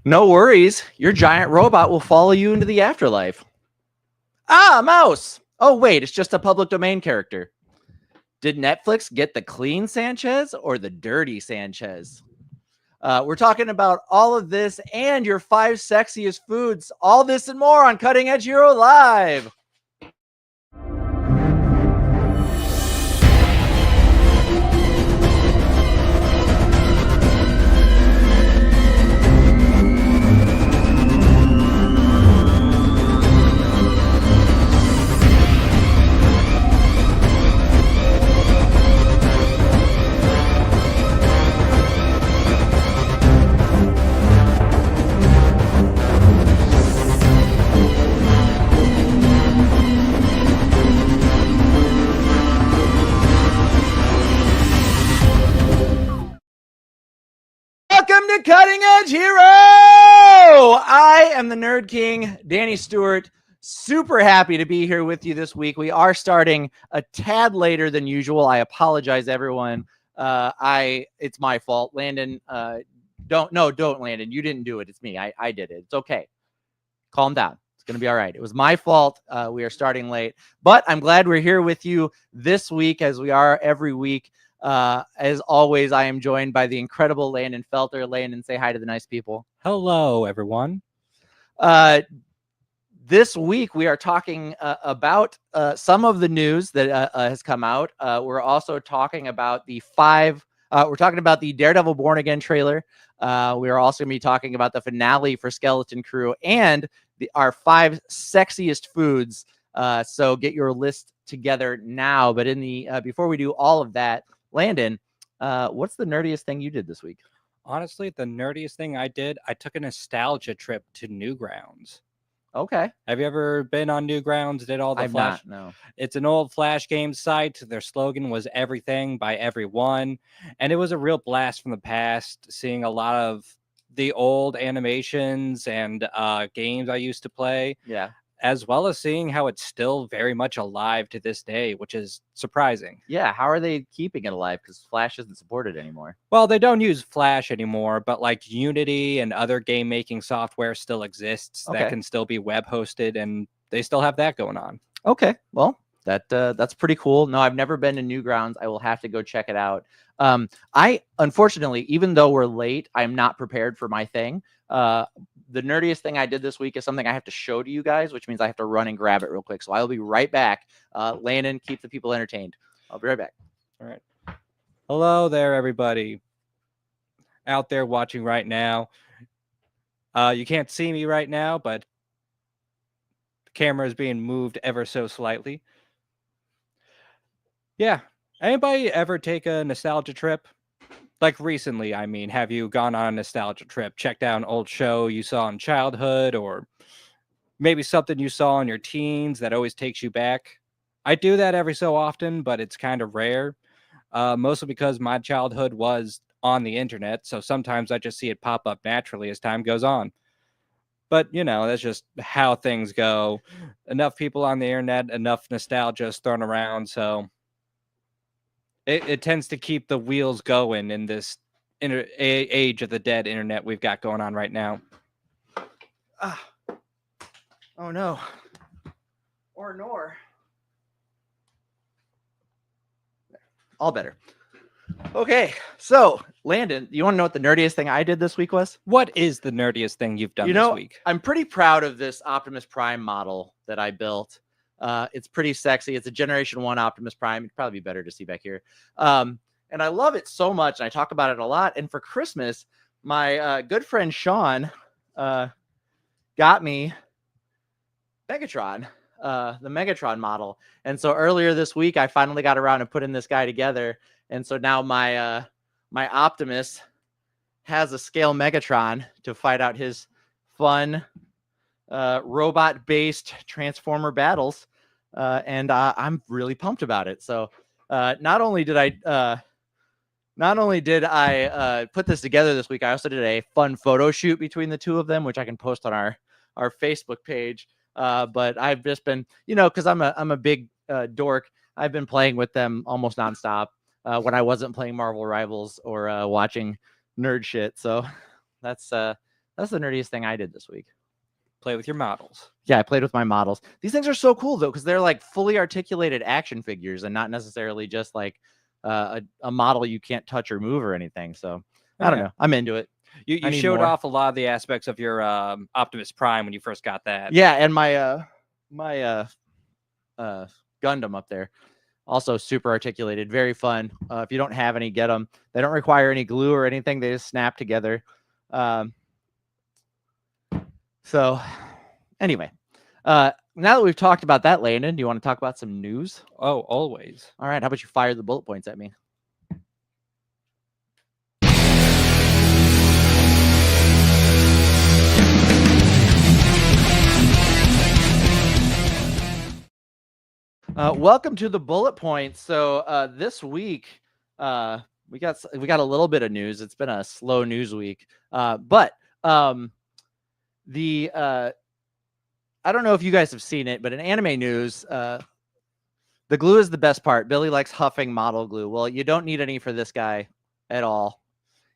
No worries. Your giant robot will follow you into the afterlife. Ah, mouse. Oh, wait, it's just a public domain character. Did Netflix get the clean Sanchez or the dirty Sanchez? We're talking about all of this and your 5 sexiest foods. All this and more on Cutting Edge Hero Live. Welcome to Cutting Edge Hero! I am the Nerd King, Danny Stewart. Super happy to be here with you this week. We are starting a tad later than usual. I apologize, everyone. It's my fault. Landon, don't Landon. You didn't do it. It's me. I did it. It's okay. Calm down. It's going to be all right. It was my fault. We are starting late, but I'm glad we're here with you this week as we are every week. As always, I am joined by the incredible Landon Felter. Landon, say hi to the nice people. Hello, everyone. This week, we are talking about some of the news that has come out. We're also talking about we're talking about the Daredevil Born Again trailer. We are also going to be talking about the finale for Skeleton Crew and our 5 sexiest foods. So get your list together now. But before we do all of that, Landon, what's the nerdiest thing you did this week? Honestly, the nerdiest thing I did, I took a nostalgia trip to Newgrounds. Okay. Have you ever been on Newgrounds? Did all the Flash? No. It's an old Flash game site. Their slogan was everything by everyone. And it was a real blast from the past, seeing a lot of the old animations and games I used to play. Yeah. As well as seeing how it's still very much alive to this day, which is surprising. Yeah, how are they keeping it alive? Because Flash isn't supported anymore. Well, they don't use Flash anymore, but like Unity and other game-making software still exists that can still be web hosted, and they still have that going on. Okay, well, that's pretty cool. No, I've never been to Newgrounds. I will have to go check it out. I unfortunately, even though we're late, I'm not prepared for my thing. The nerdiest thing I did this week is something I have to show to you guys, which means I have to run and grab it real quick. So I'll be right back. Landon, keep the people entertained. I'll be right back. All right. Hello there, everybody out there watching right now. You can't see me right now, but the camera is being moved ever so slightly. Yeah. Anybody ever take a nostalgia trip? Like recently, I mean, have you gone on a nostalgia trip, checked out an old show you saw in childhood, or maybe something you saw in your teens that always takes you back? I do that every so often, but it's kind of rare, mostly because my childhood was on the internet, so sometimes I just see it pop up naturally as time goes on. But, that's just how things go. Enough people on the internet, enough nostalgia is thrown around, so it tends to keep the wheels going in this age of the dead internet we've got going on right now. Oh, no. Or nor. All better. Okay, so Landon, you want to know what the nerdiest thing I did this week was? What is the nerdiest thing you've done this week? I'm pretty proud of this Optimus Prime model that I built. It's pretty sexy. It's a Generation 1 Optimus Prime. It'd probably be better to see back here. And I love it so much, and I talk about it a lot. And for Christmas, my good friend Sean got me Megatron, the Megatron model. And so earlier this week, I finally got around to putting this guy together. And so now my Optimus has a scale Megatron to fight out his fun robot-based Transformer battles. And I'm really pumped about it. So not only did I put this together this week, I also did a fun photo shoot between the two of them, which I can post on our Facebook page. But I've just been, because I'm a big dork, I've been playing with them almost nonstop when I wasn't playing Marvel Rivals or watching nerd shit. So that's That's the nerdiest thing I did this week. Play with your models. Yeah, I played with my models. These things are so cool though, because they're like fully articulated action figures and not necessarily just like a model you can't touch or move or anything. So I don't know. I'm into it. You I need showed more. off a lot of the aspects of your Optimus Prime when you first got that. Yeah, and my Gundam up there. Also super articulated, very fun. If you don't have any, get them. They don't require any glue or anything. They just snap together. So anyway, now that we've talked about that, Landon, do you want to talk about some news? Oh, always. All right. How about you fire the bullet points at me? Welcome to the bullet points. So this week we got a little bit of news. It's been a slow news week, but the I don't know if you guys have seen it, but in anime news, the glue is the best part. Billy likes huffing model glue. Well, you don't need any for this guy at all.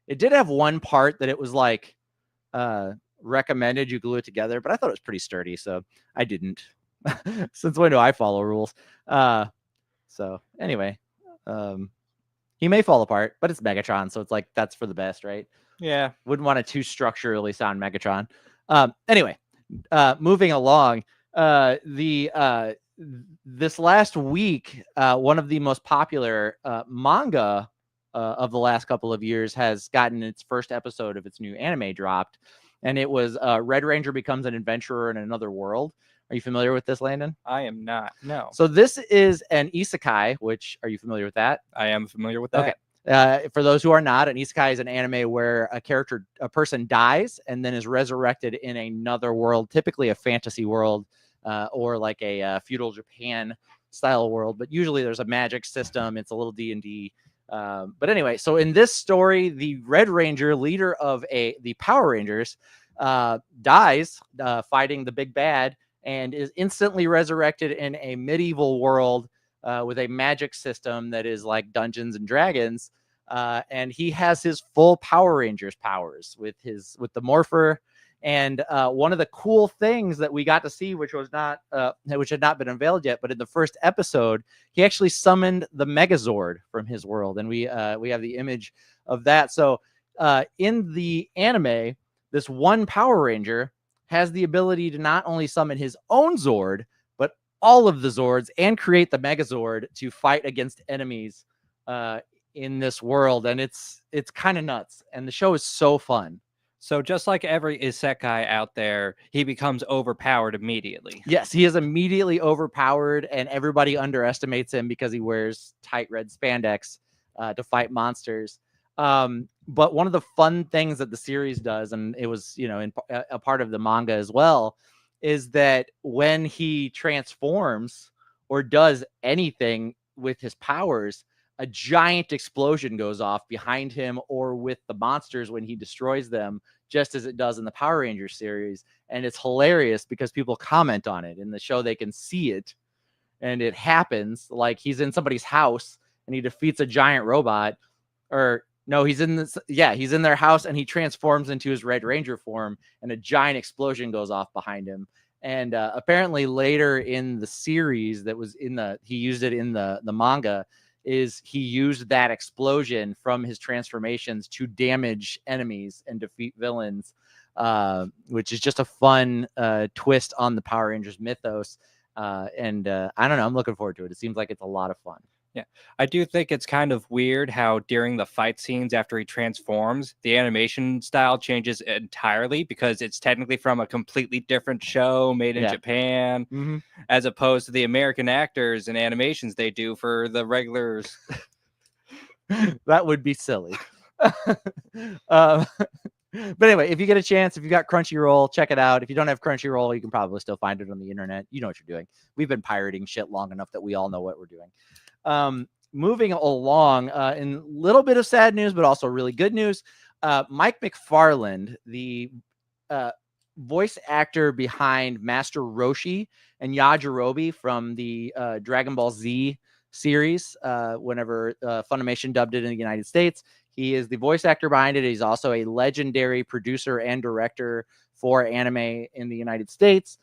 It did have one part that it was like recommended you glue it together, but I thought it was pretty sturdy, so I didn't. Since when do I follow rules? So anyway, he may fall apart, but it's Megatron, so it's like that's for the best, right? Yeah. Wouldn't want a too structurally sound Megatron. Anyway, moving along, this last week, one of the most popular manga of the last couple of years has gotten its first episode of its new anime dropped, and it was Red Ranger becomes an adventurer in another world. Are you familiar with this, Landon? I am not. No. So this is an isekai, which are you familiar with that? I am familiar with that. Okay. For those who are not, an isekai is an anime where a person dies and then is resurrected in another world, typically a fantasy world or like a feudal Japan style world. But usually there's a magic system. It's a little D&D. But anyway, so in this story, the Red Ranger, leader of the Power Rangers, dies fighting the big bad and is instantly resurrected in a medieval world with a magic system that is like Dungeons and Dragons. And he has his full Power Rangers powers with the Morpher. And one of the cool things that we got to see, which had not been unveiled yet, but in the first episode, he actually summoned the Megazord from his world, and we have the image of that. So in the anime, this one Power Ranger has the ability to not only summon his own Zord, but all of the Zords and create the Megazord to fight against enemies in this world. And it's kind of nuts. And the show is so fun. So just like every isekai out there, he becomes overpowered immediately. Yes, he is immediately overpowered, and everybody underestimates him because he wears tight red spandex to fight monsters. But one of the fun things that the series does, and it was, a part of the manga as well, is that when he transforms or does anything with his powers, a giant explosion goes off behind him or with the monsters when he destroys them, just as it does in the Power Rangers series. And it's hilarious because people comment on it in the show. They can see it, and it happens like he's in somebody's house and he defeats a giant robot, or no, he's in their house and he transforms into his Red Ranger form and a giant explosion goes off behind him. And apparently later in the series he used it in the manga, is he used that explosion from his transformations to damage enemies and defeat villains, which is just a fun twist on the Power Rangers mythos. And I don't know, I'm looking forward to it. It seems like it's a lot of fun. Yeah, I do think it's kind of weird how during the fight scenes after he transforms, the animation style changes entirely because it's technically from a completely different show made in Japan, as opposed to the American actors and animations they do for the regulars. That would be silly. But anyway, if you get a chance, if you got Crunchyroll, check it out. If you don't have Crunchyroll, you can probably still find it on the internet. You know what you're doing. We've been pirating shit long enough that we all know what we're doing. Moving along, in a little bit of sad news, but also really good news. Mike McFarland, the voice actor behind Master Roshi and Yajirobe from the Dragon Ball Z series, whenever Funimation dubbed it in the United States, He is the voice actor behind it. He's also a legendary producer and director for anime in the United States.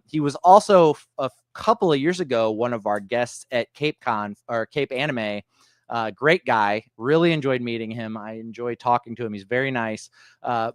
He was also a couple of years ago one of our guests at CapeCon or Cape Anime. Great guy. Really enjoyed meeting him. I enjoyed talking to him. He's very nice.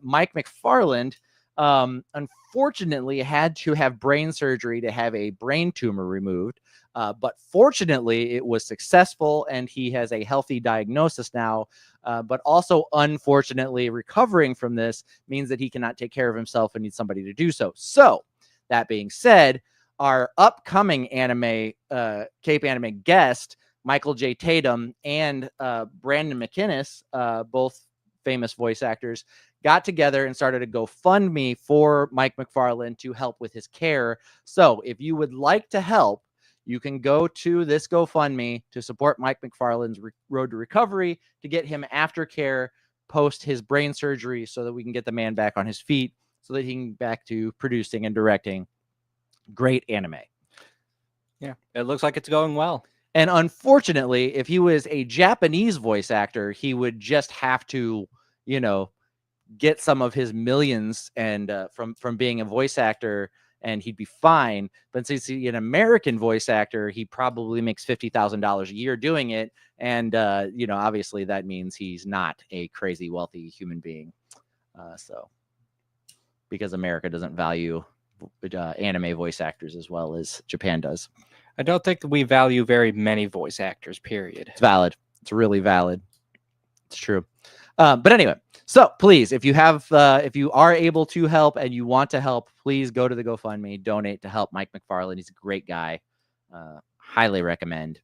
Mike McFarland, unfortunately, had to have brain surgery to have a brain tumor removed. But fortunately, it was successful, and he has a healthy diagnosis now. But also, unfortunately, recovering from this means that he cannot take care of himself and needs somebody to do so. So, that being said, our upcoming Cape Anime guest, Michael J. Tatum and Brandon McInnes, both famous voice actors, got together and started a GoFundMe for Mike McFarland to help with his care. So if you would like to help, you can go to this GoFundMe to support Mike McFarland's road to recovery, to get him aftercare post his brain surgery so that we can get the man back on his feet so that he can back to producing and directing great anime. Yeah, it looks like it's going well. And unfortunately, if he was a Japanese voice actor, he would just have to, get some of his millions and from being a voice actor, and he'd be fine. But since he's an American voice actor, he probably makes $50,000 a year doing it. And, obviously that means he's not a crazy wealthy human being. So because America doesn't value anime voice actors as well as Japan does. I don't think we value very many voice actors, period. It's valid. It's really valid. It's true. But anyway, so please, if you are able to help and you want to help, please go to the GoFundMe, donate to help Mike McFarland. He's a great guy. Highly recommend.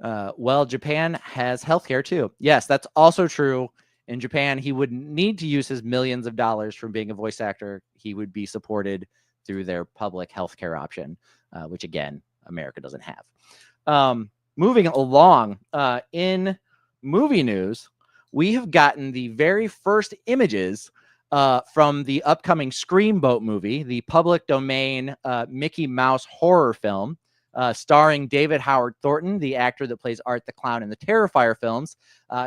Well, Japan has healthcare too. Yes, that's also true. In Japan, he would need to use his millions of dollars from being a voice actor. He would be supported through their public healthcare option, which again, America doesn't have. Moving along, in movie news, we have gotten the very first images from the upcoming Screamboat movie, the public domain Mickey Mouse horror film, starring David Howard Thornton, the actor that plays Art the Clown in the Terrifier films.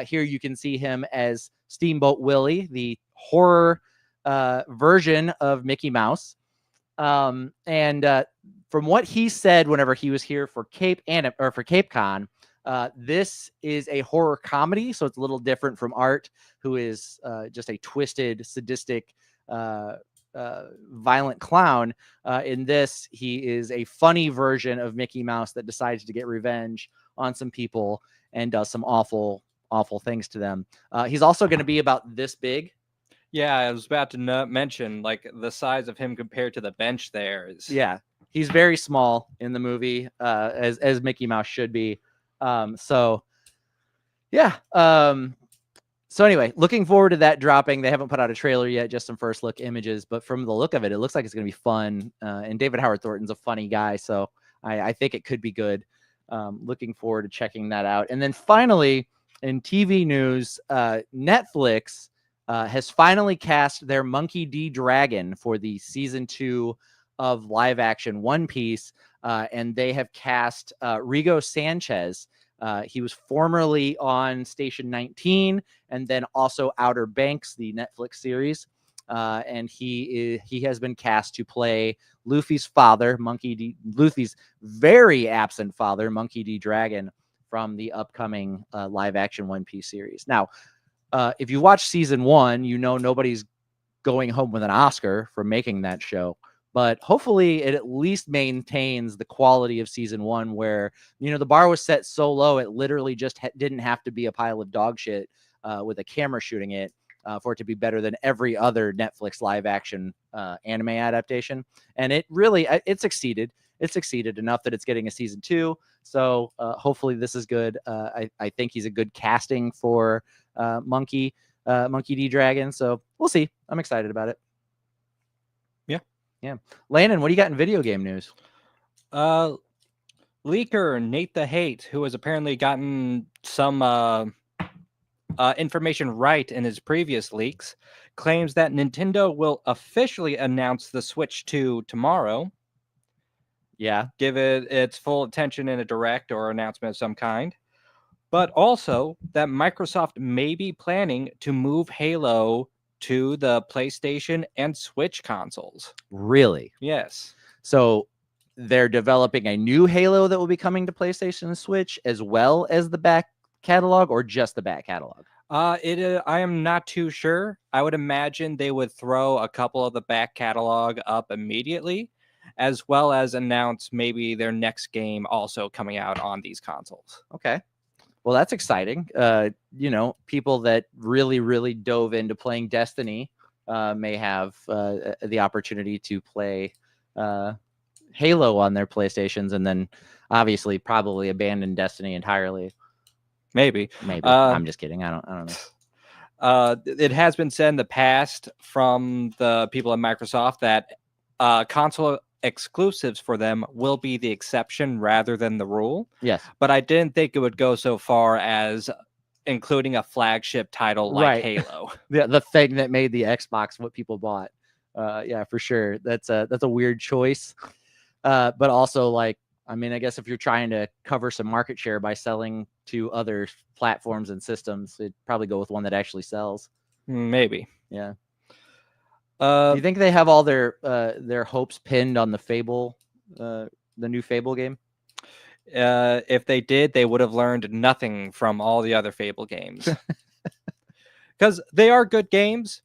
Here you can see him as Steamboat Willie, the horror version of Mickey Mouse. And from what he said whenever he was here for CapeCon, this is a horror comedy, so it's a little different from Art, who is just a twisted, sadistic, violent clown. In this, he is a funny version of Mickey Mouse that decides to get revenge on some people and does some awful, awful things to them. He's also going to be about this big. Yeah, I was about to mention, like, the size of him compared to the bench there is. Yeah, he's very small in the movie, as Mickey Mouse should be. So anyway, looking forward to that dropping. They haven't put out a trailer yet, just some first look images, but from the look of it, it looks like it's going to be fun. And David Howard Thornton's a funny guy, so I think it could be good. Looking forward to checking that out. And then finally, in TV news, Netflix has finally cast their Monkey D. Dragon for the season 2 of live action One Piece. And they have cast Rigo Sanchez. He was formerly on Station 19 and then also Outer Banks, the Netflix series. And he has been cast to play Luffy's father, Luffy's very absent father, Monkey D. Dragon, from the upcoming live action One Piece series. Now, if you watch season 1, nobody's going home with an Oscar for making that show. But hopefully it at least maintains the quality of season 1, where, the bar was set so low, it literally just didn't have to be a pile of dog shit with a camera shooting it for it to be better than every other Netflix live action anime adaptation. And it really, it succeeded. It succeeded enough that it's getting a season 2. So hopefully this is good. I think he's a good casting for Monkey D. Dragon. So we'll see. I'm excited about it. Yeah. Landon, what do you got in video game news? Leaker Nate the Hate, who has apparently gotten some information right in his previous leaks, claims that Nintendo will officially announce the Switch 2 tomorrow. Yeah. Give it its full attention in a direct or announcement of some kind. but also that Microsoft may be planning to move Halo to the PlayStation and Switch consoles. Really? Yes. So they're developing a new Halo that will be coming to PlayStation and Switch, as well as the back catalog, or just the back catalog? I am not too sure. I would imagine they would throw a couple of the back catalog up immediately, as well as announce maybe their next game also coming out on these consoles. Okay. Well, that's exciting. People that really dove into playing Destiny may have the opportunity to play Halo on their PlayStations, and then obviously probably abandon Destiny entirely. Maybe. I'm just kidding. I don't know. It has been said in the past from the people at Microsoft that console exclusives for them will be the exception rather than the rule. Yes. But I didn't think it would go so far as including a flagship title like Right. Halo. The thing that made the Xbox what people bought. Yeah, for sure. That's a weird choice. But also, like, I mean, I guess if you're trying to cover some market share by selling to other platforms and systems, it'd probably go with one that actually sells. Maybe. Yeah. Do you think they have all their hopes pinned on the Fable, the new Fable game? If they did, they would have learned nothing from all the other Fable games. Because they are good games,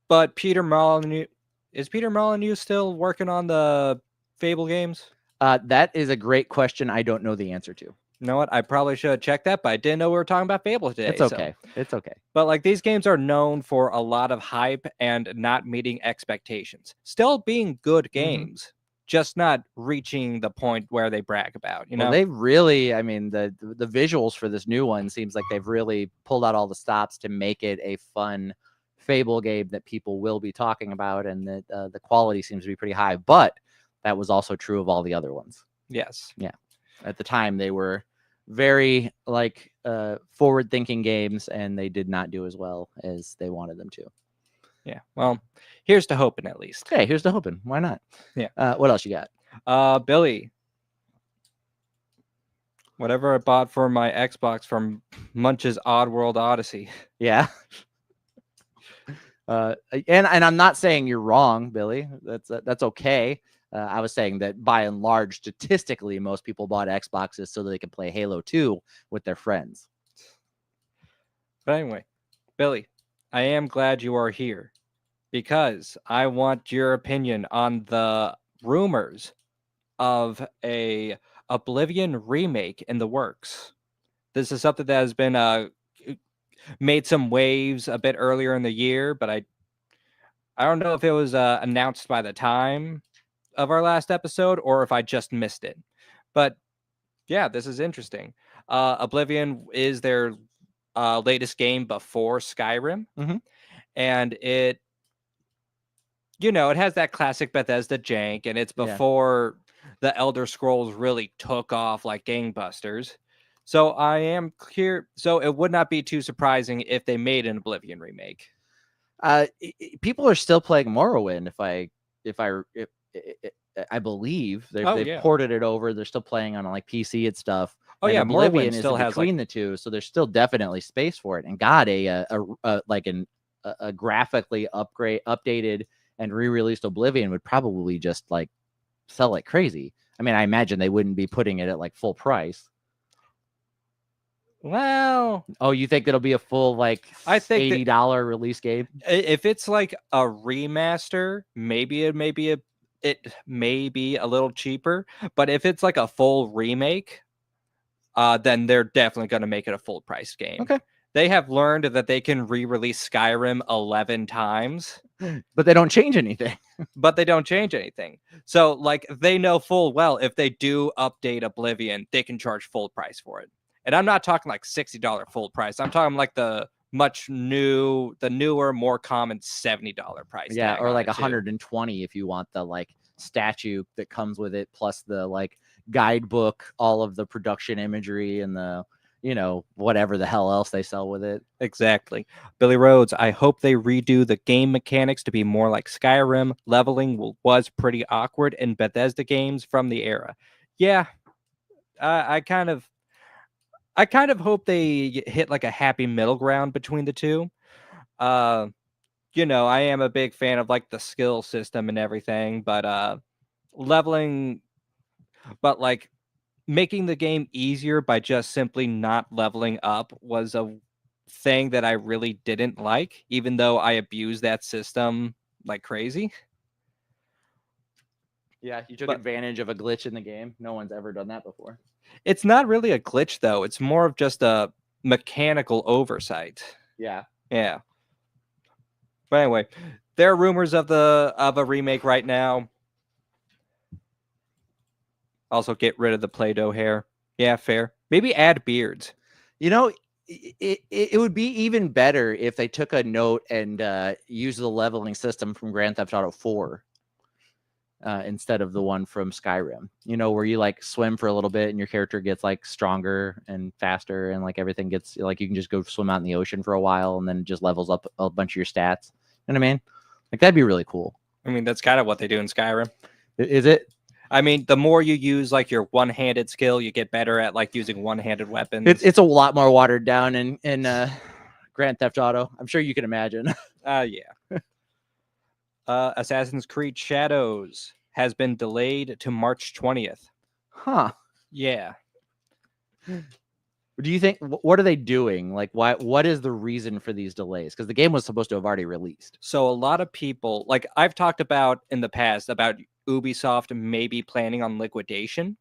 but Peter Molyneux still working on the Fable games? That is a great question. I don't know the answer to. You know what? I probably should have checked that, but I didn't know we were talking about Fable today. It's okay. It's okay. But like, these games are known for a lot of hype and not meeting expectations. Still being good games, just not reaching the point where they brag about. You know, they've really, I mean, the visuals for this new one seems like they've really pulled out all the stops to make it a fun Fable game that people will be talking about, and that the quality seems to be pretty high. But that was also true of all the other ones. Yes. Yeah. At the time, they were very forward-thinking games, and they did not do as well as they wanted them to. Yeah. Well, here's to hoping, at least. Okay, here's to hoping. Why not? Yeah. What else you got? Billy, whatever I bought for my Xbox from Munch's Oddworld Odyssey. Yeah. And I'm not saying you're wrong, Billy. That's okay. I was saying that by and large, statistically, most people bought Xboxes so that they could play Halo 2 with their friends. But anyway, Billy, I am glad you are here because I want your opinion on the rumors of a Oblivion remake in the works. This is something that has been made some waves a bit earlier in the year, but I don't know if it was announced by the time of our last episode or if I just missed it. But yeah, this is interesting. Oblivion is their latest game before Skyrim. And it has that classic Bethesda jank, and it's before the Elder Scrolls really took off like gangbusters. So I am clear. So it would not be too surprising if they made an Oblivion remake. People are still playing Morrowind. I believe they've ported it over. They're still playing on like PC and stuff. Oh, and Oblivion still has between the two, so there's still definitely space for it. And God, a graphically updated and re-released Oblivion would probably just like sell like crazy. I mean, I imagine they wouldn't be putting it at like full price. Well, you think it'll be a full like $80 release game? If it's like a remaster, maybe it may be a little cheaper. But if it's like a full remake, then they're definitely going to make it a full price game. Okay. They have learned that they can re-release Skyrim 11 times. But they don't change anything. So like, they know full well if they do update Oblivion, they can charge full price for it. And I'm not talking like $60 full price. I'm talking like the newer, more common $70 price. Yeah, or like $120 if you want the like statue that comes with it, plus the like guidebook, all of the production imagery, and the whatever the hell else they sell with it. Exactly. Billy Rhodes, I hope they redo the game mechanics to be more like Skyrim. Leveling was pretty awkward in Bethesda games from the era. Yeah, I kind of hope they hit like a happy middle ground between the two. Uh, I am a big fan of like the skill system and everything, but leveling, but like making the game easier by just simply not leveling up was a thing that I really didn't like, even though I abused that system like crazy. Yeah, you took But advantage of a glitch in the game. No one's ever done that before. it's not really a glitch though. It's more of just a mechanical oversight. Yeah. Yeah. But anyway, there are rumors of a remake right now. Also, get rid of the Play-Doh hair. Yeah, fair. Maybe add beards. You know, it would be even better if they took a note and used the leveling system from Grand Theft Auto 4 instead of the one from Skyrim. Where you like swim for a little bit and your character gets like stronger and faster and like everything gets like you can just go swim out in the ocean for a while and then it just levels up a bunch of your stats. You know what I mean? Like that'd be really cool. I mean, that's kind of what they do in Skyrim. Is it? I mean, the more you use like your one-handed skill, you get better at like using one-handed weapons. It's a lot more watered down in Grand Theft Auto. I'm sure you can imagine. Yeah. Assassin's Creed Shadows has been delayed to March 20th. Huh. Yeah. Do you think what are they doing? Like what is the reason for these delays? Because the game was supposed to have already released. So a lot of people, like I've talked about in the past about Ubisoft maybe planning on liquidation.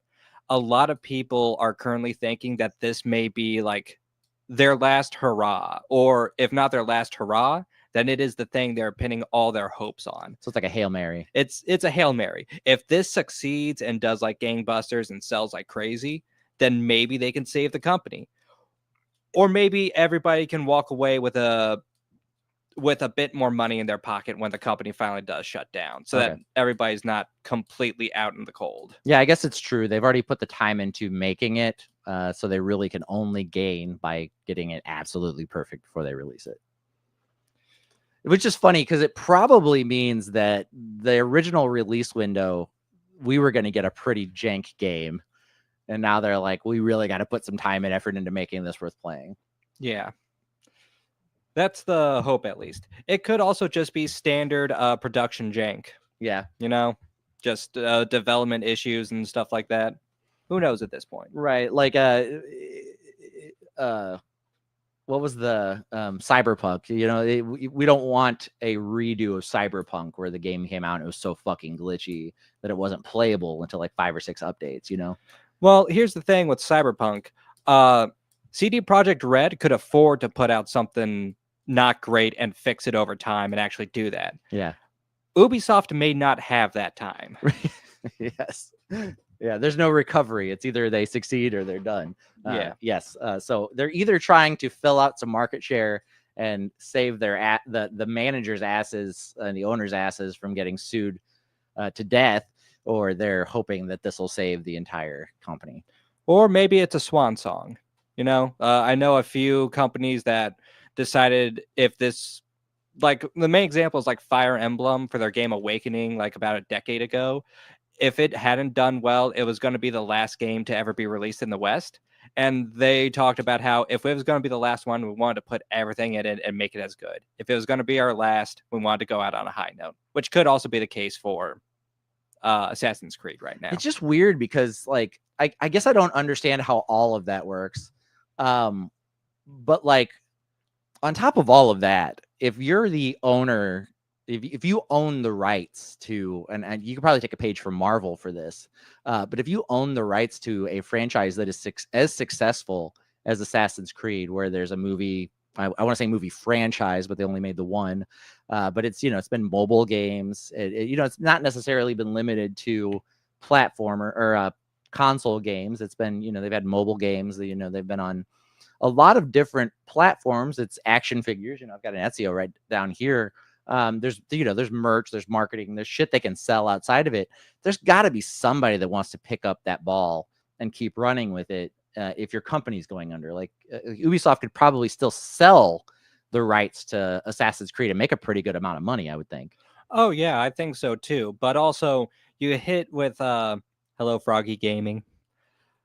A lot of people are currently thinking that this may be like their last hurrah, or if not their last hurrah, then it is the thing they're pinning all their hopes on. So it's like a Hail Mary. It's a Hail Mary. If this succeeds and does like gangbusters and sells like crazy, then maybe they can save the company. Or maybe everybody can walk away with a bit more money in their pocket when the company finally does shut down, so that everybody's not completely out in the cold. Yeah, I guess it's true. They've already put the time into making it, so they really can only gain by getting it absolutely perfect before they release it. Which is funny because it probably means that the original release window, we were going to get a pretty jank game. And now they're like, we really got to put some time and effort into making this worth playing. Yeah. That's the hope, at least. It could also just be standard production jank. Yeah. Just development issues and stuff like that. Who knows at this point? Right. Like, what was the Cyberpunk? We don't want a redo of Cyberpunk where the game came out and it was so fucking glitchy that it wasn't playable until like 5 or 6 updates, Well, here's the thing with Cyberpunk. CD Projekt Red could afford to put out something not great and fix it over time and actually do that. Yeah. Ubisoft may not have that time. Yes. Yeah, there's no recovery. It's either they succeed or they're done. Yes. So they're either trying to fill out some market share and save their the managers' asses and the owners' asses from getting sued to death, or they're hoping that this will save the entire company. Or maybe it's a swan song. I know a few companies that decided if this, like the main example is like Fire Emblem for their game Awakening, like about a decade ago. If it hadn't done well, it was going to be the last game to ever be released in the West. And they talked about how if it was going to be the last one, we wanted to put everything in it and make it as good. If it was going to be our last, we wanted to go out on a high note, which could also be the case for Assassin's Creed right now. It's just weird because like, I guess I don't understand how all of that works. But like on top of all of that, if you're the owner, if you own the rights to, and you can probably take a page from Marvel for this, but if you own the rights to a franchise that is as successful as Assassin's Creed, where there's a movie, I want to say movie franchise, but they only made the one, but it's, it's been mobile games. It's not necessarily been limited to platformer or console games. It's been, they've had mobile games, they've been on a lot of different platforms. It's action figures. I've got an Ezio right down here. There's merch, there's marketing, there's shit they can sell outside of it. There's got to be somebody that wants to pick up that ball and keep running with it. If your company's going under, like Ubisoft could probably still sell the rights to Assassin's Creed and make a pretty good amount of money, I would think. Oh yeah, I think so too. But also you hit with Hello Froggy Gaming.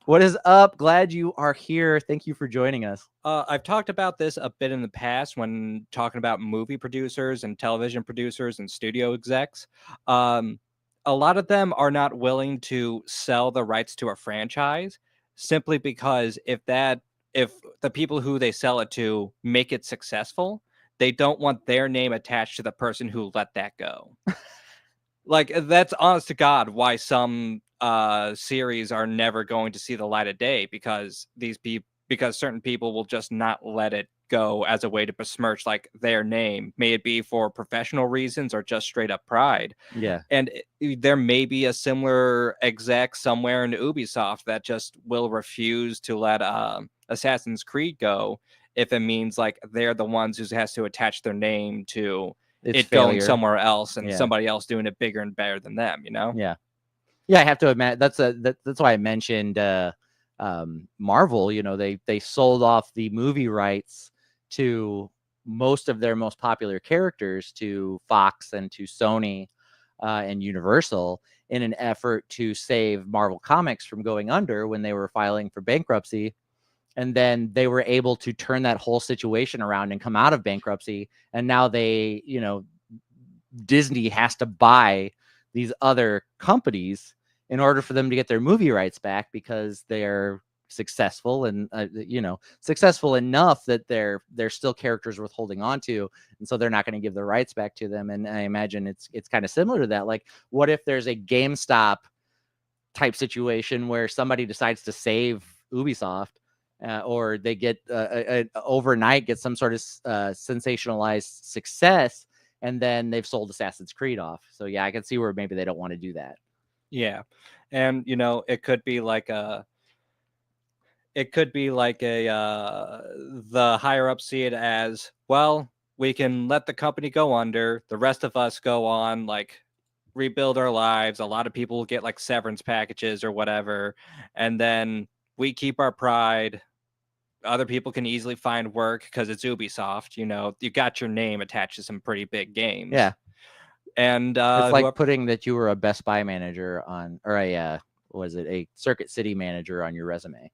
What is up? Glad you are here. Thank you for joining us. I've talked about this a bit in the past when talking about movie producers and television producers and studio execs. Um, a lot of them are not willing to sell the rights to a franchise simply because if the people who they sell it to make it successful, they don't want their name attached to the person who let that go. Like that's honest to God why some series are never going to see the light of day because because certain people will just not let it go as a way to besmirch like their name, may it be for professional reasons or just straight up pride. Yeah. And there may be a similar exec somewhere in Ubisoft that just will refuse to let Assassin's Creed go if it means like they're the ones who has to attach their name to It's going failure. somewhere else and Yeah. somebody else doing it bigger and better than them, you know? Yeah. Yeah, I have to admit that's why I mentioned Marvel. You know, they sold off the movie rights to most of their most popular characters to Fox and to Sony and Universal in an effort to save Marvel Comics from going under when they were filing for bankruptcy. And then they were able to turn that whole situation around and come out of bankruptcy. And now they, you know, Disney has to buy these other companies in order for them to get their movie rights back because they're successful and you know, successful enough that they're still characters worth holding on to, and so they're not going to give the rights back to them. And I imagine it's kind of similar to that. Like, what if there's a GameStop type situation where somebody decides to save Ubisoft, or they get overnight get some sort of sensationalized success, and then they've sold Assassin's Creed off. So yeah, I can see where maybe they don't want to do that. Yeah. And you know, it could be like the higher up see it as, well, we can let the company go under, the rest of us go on like rebuild our lives. A lot of people get like severance packages or whatever, and then we keep our pride. Other people can easily find work because it's Ubisoft. You know, you got your name attached to some pretty big games. Yeah. And it's like putting that you were a Best Buy manager on, or a Circuit City manager on your resume.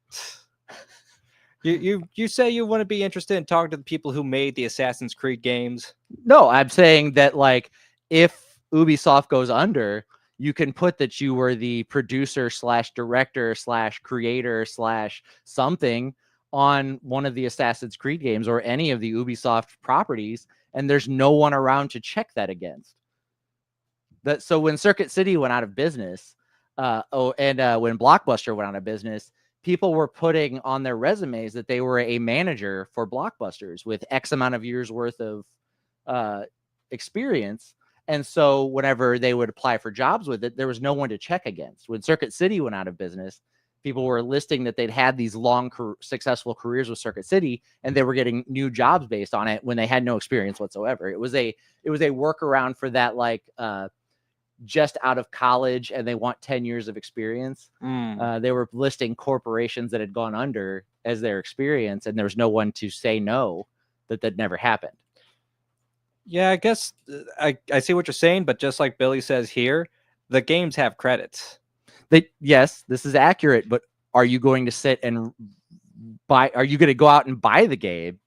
You say you want to be interested in talking to the people who made the Assassin's Creed games? No, I'm saying that, like, if Ubisoft goes under, you can put that you were the producer / director / creator / something on one of the Assassin's Creed games or any of the Ubisoft properties, and there's no one around to check that against. So when Circuit City went out of business, when Blockbuster went out of business, people were putting on their resumes that they were a manager for Blockbusters with X amount of years worth of experience. And so whenever they would apply for jobs with it, there was no one to check against. When Circuit City went out of business, people were listing that they'd had these long, successful careers with Circuit City, and they were getting new jobs based on it when they had no experience whatsoever. It was a workaround for that, like, just out of college and they want 10 years of experience. They were listing corporations that had gone under as their experience, and there was no one to say no, that never happened. Yeah, I guess I see what you're saying, but just like Billy says here, the games have credits. Yes, this is accurate, but are you going to sit and buy? Are you going to go out and buy the game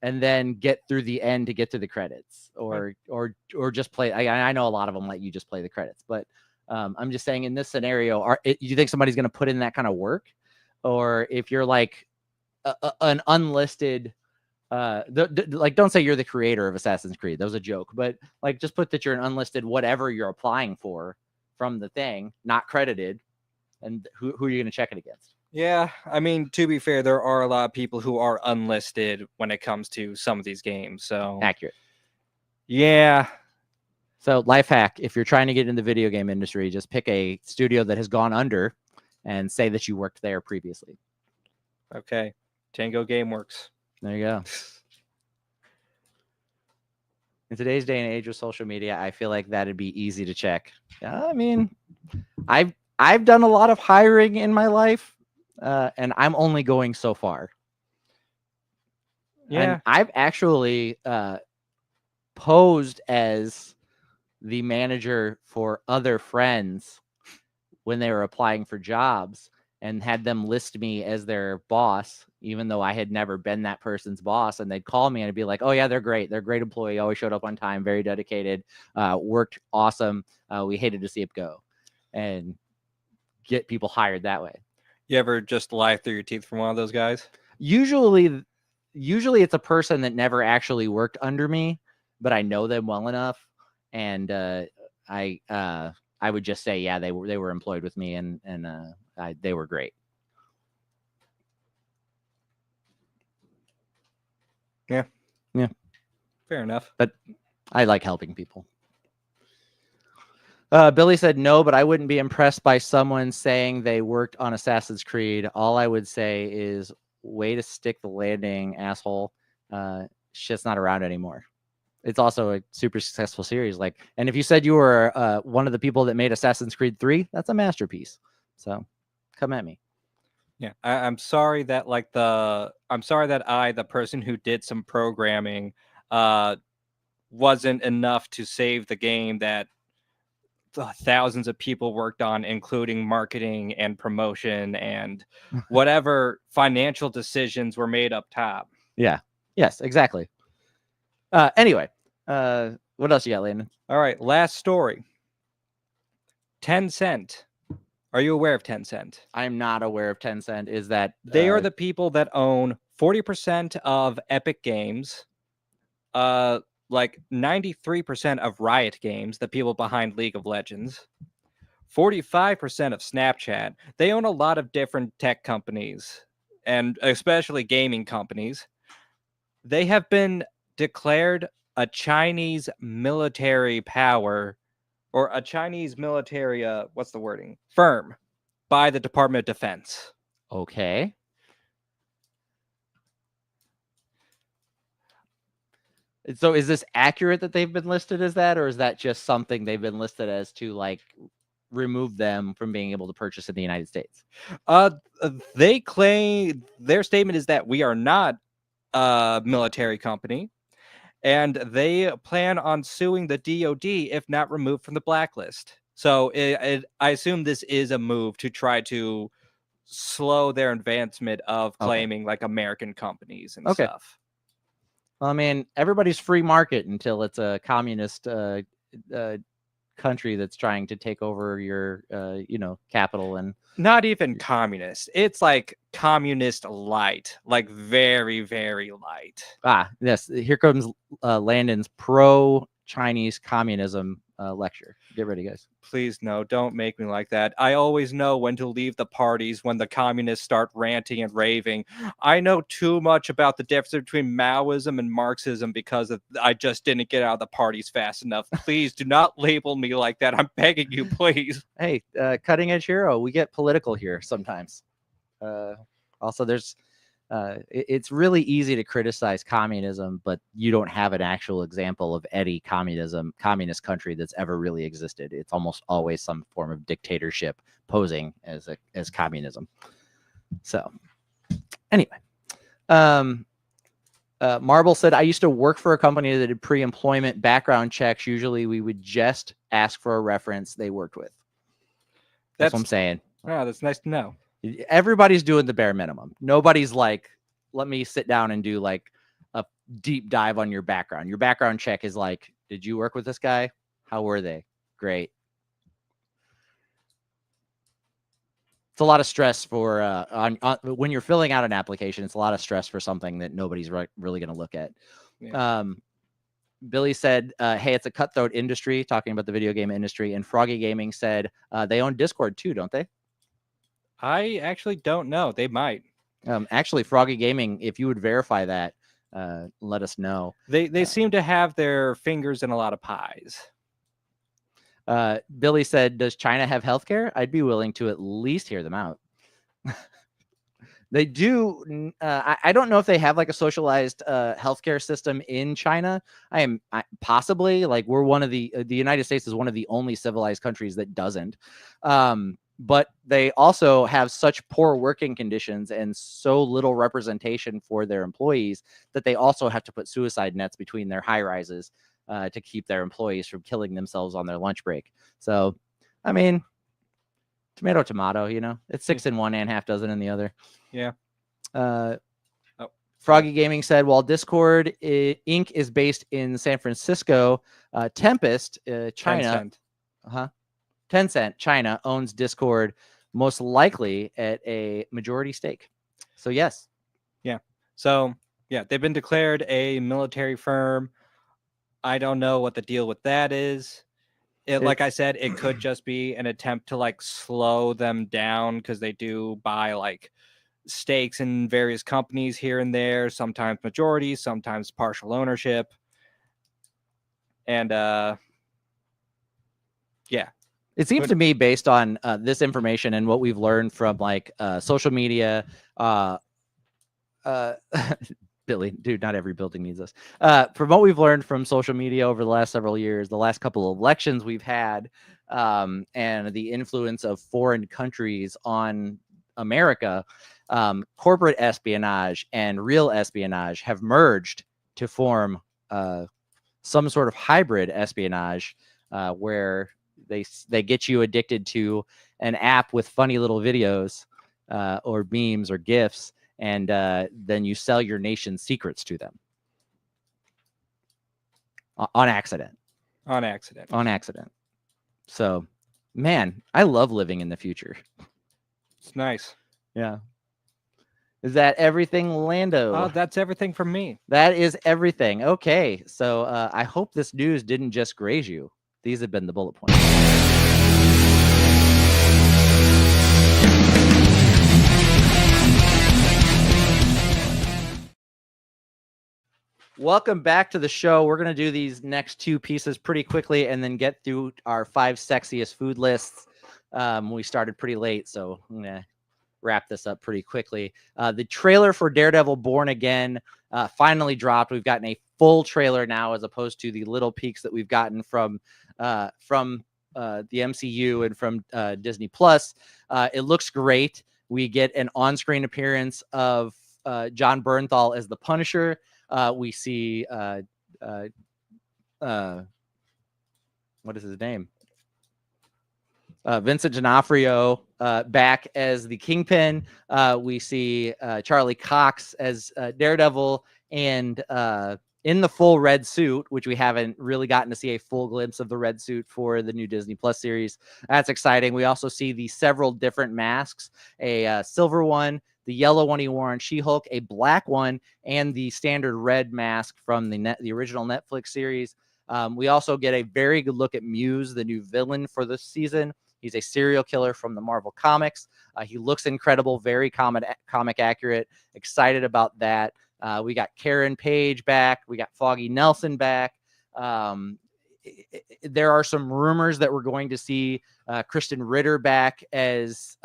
and then get through the end to get to the credits, or just play? I know a lot of them let you just play the credits, but I'm just saying in this scenario, you think somebody's going to put in that kind of work? Or if you're like an unlisted, like, don't say you're the creator of Assassin's Creed. That was a joke, but like, just put that you're an unlisted whatever you're applying for from the thing, not credited, and who are you going to check it against? Yeah, I mean, to be fair, there are a lot of people who are unlisted when it comes to some of these games. So accurate. Yeah. So life hack: if you're trying to get in the video game industry, just pick a studio that has gone under and say that you worked there previously. Okay, Tango Gameworks. There you go. In today's day and age with social media, I feel like that'd be easy to check. I mean, I've done a lot of hiring in my life, and I'm only going so far. Yeah, and I've actually posed as the manager for other friends when they were applying for jobs, and had them list me as their boss, even though I had never been that person's boss. And they'd call me and I'd be like, oh yeah, they're great. They're a great employee. Always showed up on time, very dedicated, worked awesome. We hated to see it go, and get people hired that way. You ever just lie through your teeth from one of those guys? Usually it's a person that never actually worked under me, but I know them well enough. And I would just say, yeah, they were employed with me, and they were great. Yeah. Yeah. Fair enough. But I like helping people. Billy said no, but I wouldn't be impressed by someone saying they worked on Assassin's Creed. All I would say is, way to stick the landing, asshole. Shit's not around anymore. It's also a super successful series. Like, and if you said you were one of the people that made Assassin's Creed 3, that's a masterpiece. So come at me. Yeah, I'm sorry that the person who did some programming wasn't enough to save the game that thousands of people worked on, including marketing and promotion and whatever financial decisions were made up top. Yeah. Yes, exactly. Anyway, what else you got, Landon? All right, last story. Tencent. Are you aware of Tencent? I'm not aware of Tencent. Is that they are the people that own 40% of Epic Games, like 93% of Riot Games, the people behind League of Legends, 45% of Snapchat. They own a lot of different tech companies, and especially gaming companies. They have been declared a Chinese military power, or a Chinese military, what's the wording? Firm, by the Department of Defense. Okay. So is this accurate that they've been listed as that, or is that just something they've been listed as to like remove them from being able to purchase in the United States? They claim, their statement is that we are not a military company, and they plan on suing the DoD if not removed from the blacklist. So I assume this is a move to try to slow their advancement of claiming like American companies and stuff. Well, I mean, everybody's free market until it's a communist country that's trying to take over your, capital. And not even communist. It's like communist light, like very, very light. Yes. Here comes Landon's pro-Chinese communism lecture. Get ready, guys. Please, no, don't make me like that. I always know when to leave the parties when the communists start ranting and raving. I know too much about the difference between Maoism and Marxism because I just didn't get out of the parties fast enough. Please do not label me like that. I'm begging you, please. Hey, Cutting Edge Hero, we get political here sometimes. Also, it's really easy to criticize communism, but you don't have an actual example of any communist country that's ever really existed. It's almost always some form of dictatorship posing as communism. So anyway, Marble said, I used to work for a company that did pre-employment background checks. Usually we would just ask for a reference they worked with. That's what I'm saying. Wow, that's nice to know. Everybody's doing the bare minimum. Nobody's like, let me sit down and do like a deep dive on your background. Your background check is like, did you work with this guy? How were they? Great. It's a lot of stress for when you're filling out an application. It's a lot of stress for something that nobody's really going to look at. Yeah. Billy said, hey, it's a cutthroat industry, talking about the video game industry. And Froggy Gaming said they own Discord too, don't they? I actually don't know. They might. Actually, Froggy Gaming, if you would verify that, let us know. They seem to have their fingers in a lot of pies. Billy said, does China have healthcare? I'd be willing to at least hear them out. They do. I don't know if they have like a socialized healthcare system in China. Possibly, like, we're one of the United States is one of the only civilized countries that doesn't. But they also have such poor working conditions and so little representation for their employees that they also have to put suicide nets between their high rises to keep their employees from killing themselves on their lunch break. So, I mean, Tomato, tomato. You know, it's 6 in one and half dozen in the other. Yeah. Froggy Gaming said, while Discord Inc. is based in San Francisco, Tempest, China, Tencent, China, owns Discord, most likely at a majority stake. So, yes. Yeah. So, yeah, they've been declared a military firm. I don't know what the deal with that is. Like I said, it could just be an attempt to like slow them down because they do buy like stakes in various companies here and there, sometimes majority, sometimes partial ownership. And yeah. It seems to me, based on this information and what we've learned from like social media, Billy, dude, not every building needs us. From what we've learned from social media over the last several years, the last couple of elections we've had, and the influence of foreign countries on America, corporate espionage and real espionage have merged to form some sort of hybrid espionage, where they get you addicted to an app with funny little videos or memes or GIFs, and then you sell your nation's secrets to them on accident. On accident. So, man, I love living in the future. It's nice. Yeah. Is that everything, Lando? That's everything from me. That is everything. Okay. So I hope this news didn't just graze you. These have been the bullet points. Welcome back to the show. We're going to do these next two pieces pretty quickly and then get through our 5 sexiest food lists. We started pretty late, so I'm going to wrap this up pretty quickly. The trailer for Daredevil Born Again finally dropped. We've gotten a full trailer now, as opposed to the little peeks that we've gotten from the MCU and from Disney Plus. It looks great. We get an on-screen appearance of John Bernthal as the Punisher. We see what is his name? Vincent D'Onofrio back as the Kingpin. We see Charlie Cox as Daredevil, and in the full red suit, which we haven't really gotten to see a full glimpse of the red suit for the new Disney Plus series. That's exciting. We also see the several different masks, a silver one, the yellow one he wore on She-Hulk, a black one, and the standard red mask from the original Netflix series. We also get a very good look at Muse, the new villain for this season. He's a serial killer from the Marvel Comics. He looks incredible, very comic accurate. Excited about that. We got Karen Page back. We got Foggy Nelson back. There are some rumors that we're going to see Kristen Ritter back as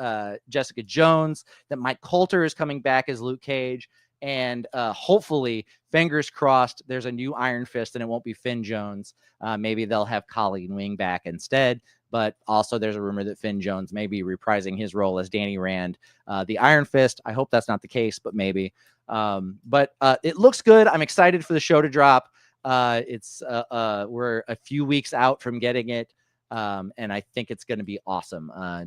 Jessica Jones, that Mike Coulter is coming back as Luke Cage, and hopefully, fingers crossed, there's a new Iron Fist and it won't be Finn Jones. Maybe they'll have Colleen Wing back instead. But also there's a rumor that Finn Jones may be reprising his role as Danny Rand, the Iron Fist. I hope that's not the case, but maybe. But it looks good. I'm excited for the show to drop. We're a few weeks out from getting it, and I think it's going to be awesome. I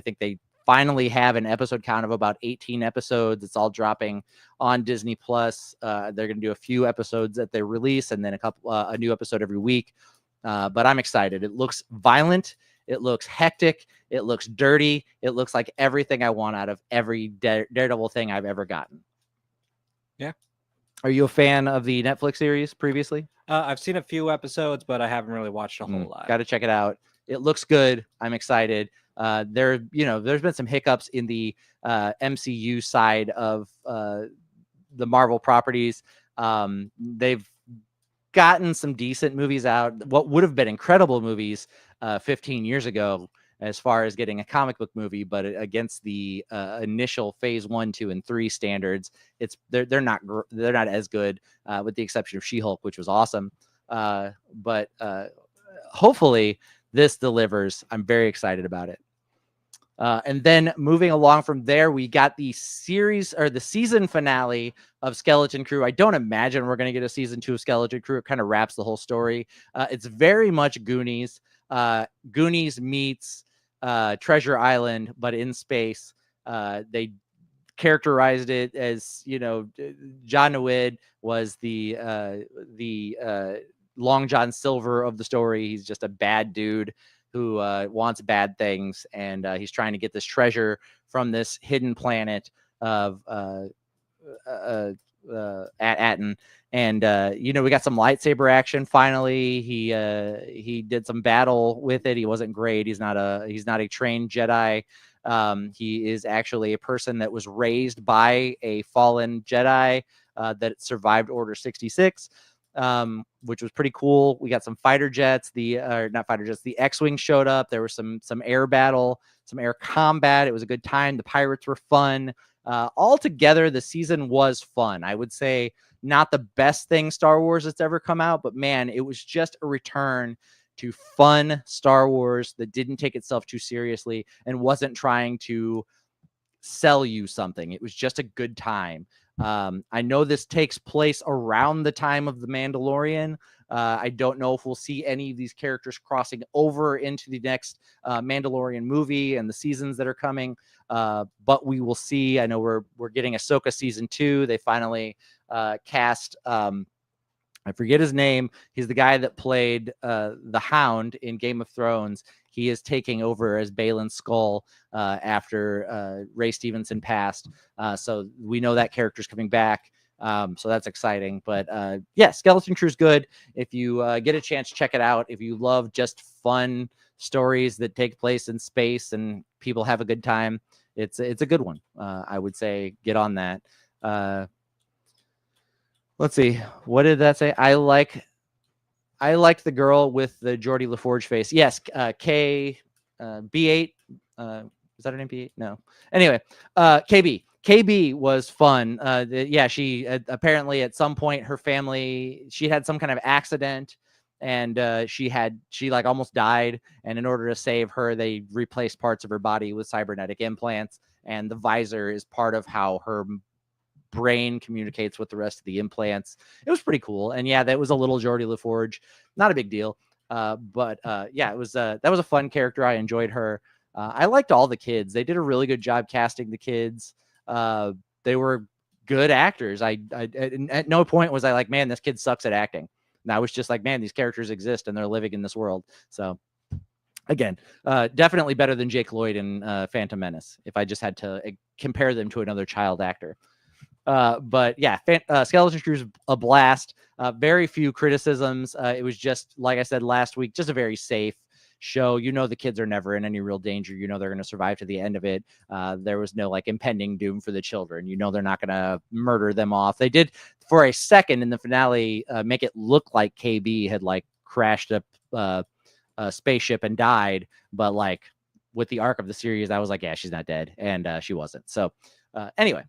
think they finally have an episode count of about 18 episodes. It's all dropping on Disney Plus. They're going to do a few episodes at their release, and then a new episode every week. But I'm excited. It looks violent. It looks hectic. It looks dirty. It looks like everything I want out of every Daredevil thing I've ever gotten. Yeah. Are you a fan of the Netflix series previously? I've seen a few episodes, but I haven't really watched a whole lot. Got to check it out. It looks good. I'm excited. There's been some hiccups in the MCU side of the Marvel properties. They've gotten some decent movies out, what would have been incredible movies 15 years ago, as far as getting a comic book movie, but against the initial phase 1, 2, and 3 standards, they're not as good, with the exception of She-Hulk, which was awesome. But hopefully this delivers. I'm very excited about it. And then moving along from there, we got the season finale of Skeleton Crew. I don't imagine we're going to get a season 2 of Skeleton Crew. It kind of wraps the whole story. It's very much Goonies. Goonies meets Treasure Island, but in space. They characterized it as, John Nwid was the Long John Silver of the story. He's just a bad dude who wants bad things, and he's trying to get this treasure from this hidden planet of at Aten. And we got some lightsaber action. Finally, he did some battle with it. He wasn't great. He's not a trained Jedi. He is actually a person that was raised by a fallen Jedi that survived Order 66, which was pretty cool. We got some fighter jets. Not fighter jets. The X-wing showed up. There was some air battle, some air combat. It was a good time. The pirates were fun. Altogether, the season was fun. I would say not the best thing Star Wars that's ever come out, but man, it was just a return to fun Star Wars that didn't take itself too seriously and wasn't trying to sell you something. It was just a good time. I know this takes place around the time of The Mandalorian. I don't know if we'll see any of these characters crossing over into the next Mandalorian movie and the seasons that are coming, but we will see. I know we're getting Ahsoka season 2. They finally cast I forget his name. He's the guy that played the Hound in Game of Thrones. He is taking over as Baylan Skoll after Ray Stevenson passed. So we know that character's coming back. So that's exciting. But yeah, Skeleton Crew's good. If you get a chance, check it out. If you love just fun stories that take place in space and people have a good time, it's a good one. I would say get on that. Let's see. What did that say? I liked the girl with the Geordie LaForge face. Yes, B8. Is that her name? B8? No. Anyway, KB. KB was fun. Yeah, she apparently at some point her family, she had some kind of accident, and she like almost died. And in order to save her, they replaced parts of her body with cybernetic implants, and the visor is part of how her brain communicates with the rest of the implants. It was pretty cool. And yeah, that was a little Geordie LaForge. Not a big deal. But yeah, it was that was a fun character. I enjoyed her. I liked all the kids. They did a really good job casting the kids. They were good actors. I at no point was I like, man, this kid sucks at acting. And I was just like, man, these characters exist and they're living in this world. So again, definitely better than Jake Lloyd in Phantom Menace, if I just had to compare them to another child actor. But yeah, Skeleton Crew's a blast. Very few criticisms. It was just, like I said last week, just a very safe show. The kids are never in any real danger. They're going to survive to the end of it. There was no like impending doom for the children. They're not going to murder them off. They did for a second in the finale make it look like KB had like crashed a spaceship and died, but like with the arc of the series, I was like, yeah, she's not dead, and she wasn't. So anyway.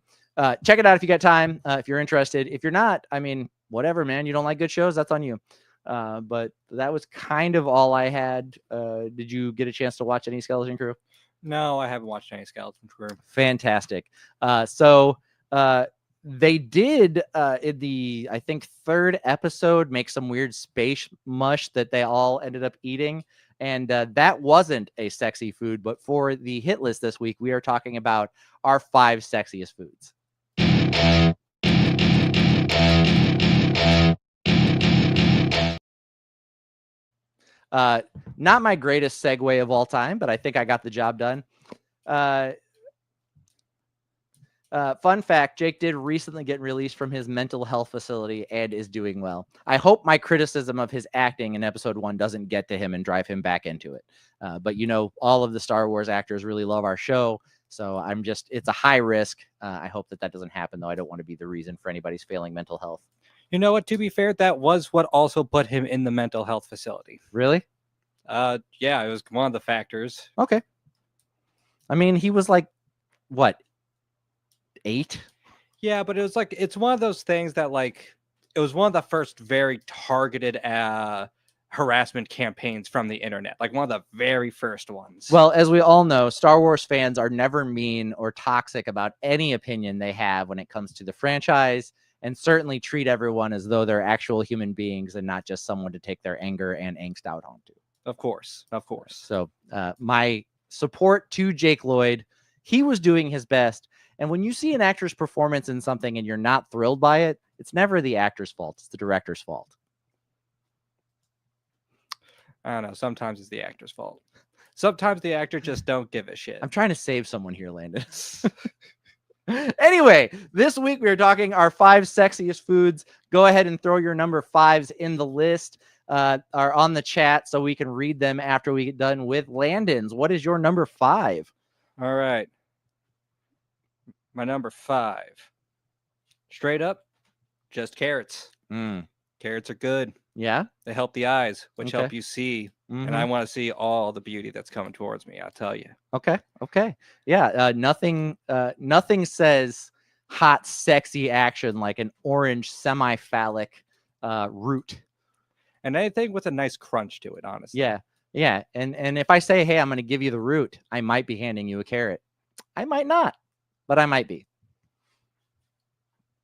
Check it out if you got time, if you're interested. If you're not, I mean, whatever, man. You don't like good shows, that's on you. But that was kind of all I had. Did you get a chance to watch any Skeleton Crew? No, I haven't watched any Skeleton Crew. Fantastic. So they did in the, I think, 3rd episode make some weird space mush that they all ended up eating. And that wasn't a sexy food. But for the hit list this week, we are talking about our 5 sexiest foods. Not my greatest segue of all time, but I think I got the job done. Fun fact, Jake did recently get released from his mental health facility and is doing well. I hope my criticism of his acting in episode 1 doesn't get to him and drive him back into it. But all of the Star Wars actors really love our show. So it's a high risk. I hope that doesn't happen, though. I don't want to be the reason for anybody's failing mental health. You know what? To be fair, that was what also put him in the mental health facility. Really? Yeah, it was one of the factors. Okay. I mean, he was like, what, 8? Yeah, but it's one of those things that it was one of the first very targeted harassment campaigns from the internet, like one of the very first ones. Well, as we all know, Star Wars fans are never mean or toxic about any opinion they have when it comes to the franchise, and certainly treat everyone as though they're actual human beings and not just someone to take their anger and angst out onto. Of course. So my support to Jake Lloyd. He was doing his best. And when you see an actor's performance in something and you're not thrilled by it, it's never the actor's fault. It's the director's fault. I don't know. Sometimes it's the actor's fault. Sometimes the actor just don't give a shit. I'm trying to save someone here, Landon. Anyway, this week we are talking our 5 sexiest foods. Go ahead and throw your number 5s in the list, are on the chat so we can read them after we get done with Landon's. What is your number 5? All right. My number 5. Straight up, just carrots. Carrots are good. Yeah. They help the eyes, which Okay. help you see. And I want to see all the beauty that's coming towards me, I'll tell you. Okay. Yeah. Nothing says hot, sexy action like an orange semi-phallic root. And anything with a nice crunch to it, honestly. Yeah. And if I say, hey, I'm going to give you the root, I might be handing you a carrot. I might not, but I might be.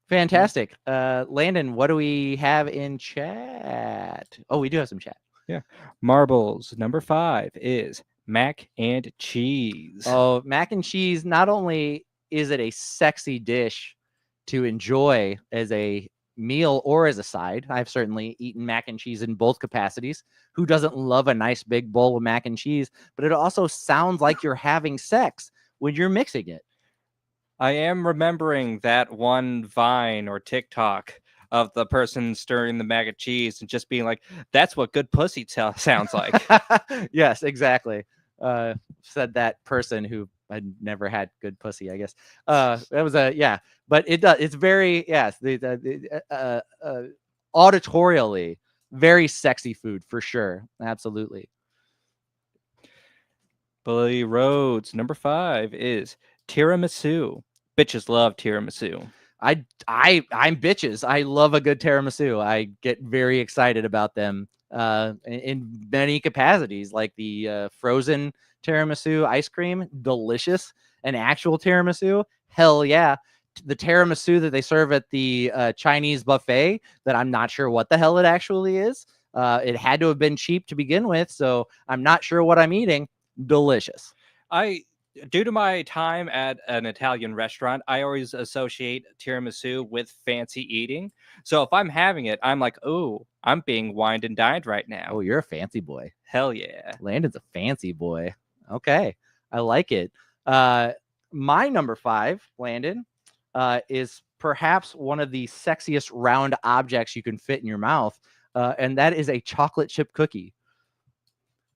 Fantastic. Landon, what do we have in chat? Oh, we do have some chat. Yeah. Marbles, number 5 is mac and cheese. Oh, mac and cheese. Not only is it a sexy dish to enjoy as a meal or as a side, I've certainly eaten mac and cheese in both capacities. Who doesn't love a nice big bowl of mac and cheese? But it also sounds like you're having sex when you're mixing it. I am remembering that one Vine or TikTok of the person stirring the mac and cheese and just being like, that's what good pussy sounds like. Yes, exactly. Said that person who had never had good pussy, I guess. That was but it does. It's very, yes, auditorially, very sexy food for sure. Absolutely. Billy Rhodes, number 5 is tiramisu. Bitches love tiramisu. I'm bitches. I love a good tiramisu. I get very excited about them in many capacities, like the frozen tiramisu ice cream, delicious. An actual tiramisu, hell yeah. The tiramisu that they serve at the Chinese buffet, that I'm not sure what the hell it actually is. It had to have been cheap to begin with, so I'm not sure what I'm eating. Delicious. Due to my time at an Italian restaurant, I always associate tiramisu with fancy eating. So if I'm having it, I'm like, oh, I'm being wined and dined right now. Oh, you're a fancy boy. Hell yeah. Landon's a fancy boy. Okay. I like it. My number 5, Landon, is perhaps one of the sexiest round objects you can fit in your mouth. And that is a chocolate chip cookie.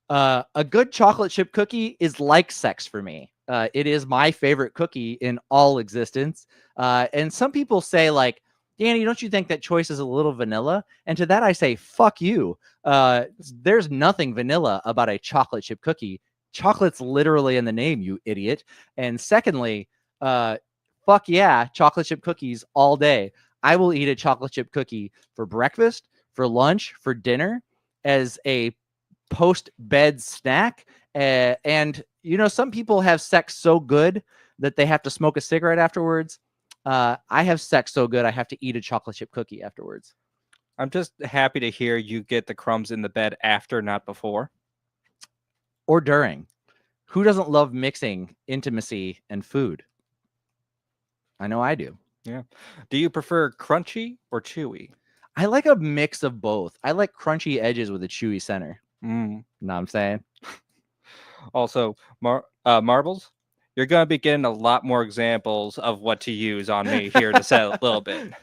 A good chocolate chip cookie is like sex for me. It is my favorite cookie in all existence. And some people say, like, Danny, don't you think that choice is a little vanilla? And to that I say, fuck you. There's nothing vanilla about a chocolate chip cookie. Chocolate's literally in the name, you idiot. And secondly, fuck yeah, chocolate chip cookies all day. I will eat a chocolate chip cookie for breakfast, for lunch, for dinner, as a post-bed snack. And some people have sex so good that they have to smoke a cigarette afterwards. I have sex so good I have to eat a chocolate chip cookie afterwards. I'm just happy to hear you get the crumbs in the bed after, not before. Or during. Who doesn't love mixing intimacy and food? I know I do. Yeah. Do you prefer crunchy or chewy? I like a mix of both. I like crunchy edges with a chewy center. Know what I'm saying? Also, marbles, you're going to be getting a lot more examples of what to use on me here in a little bit.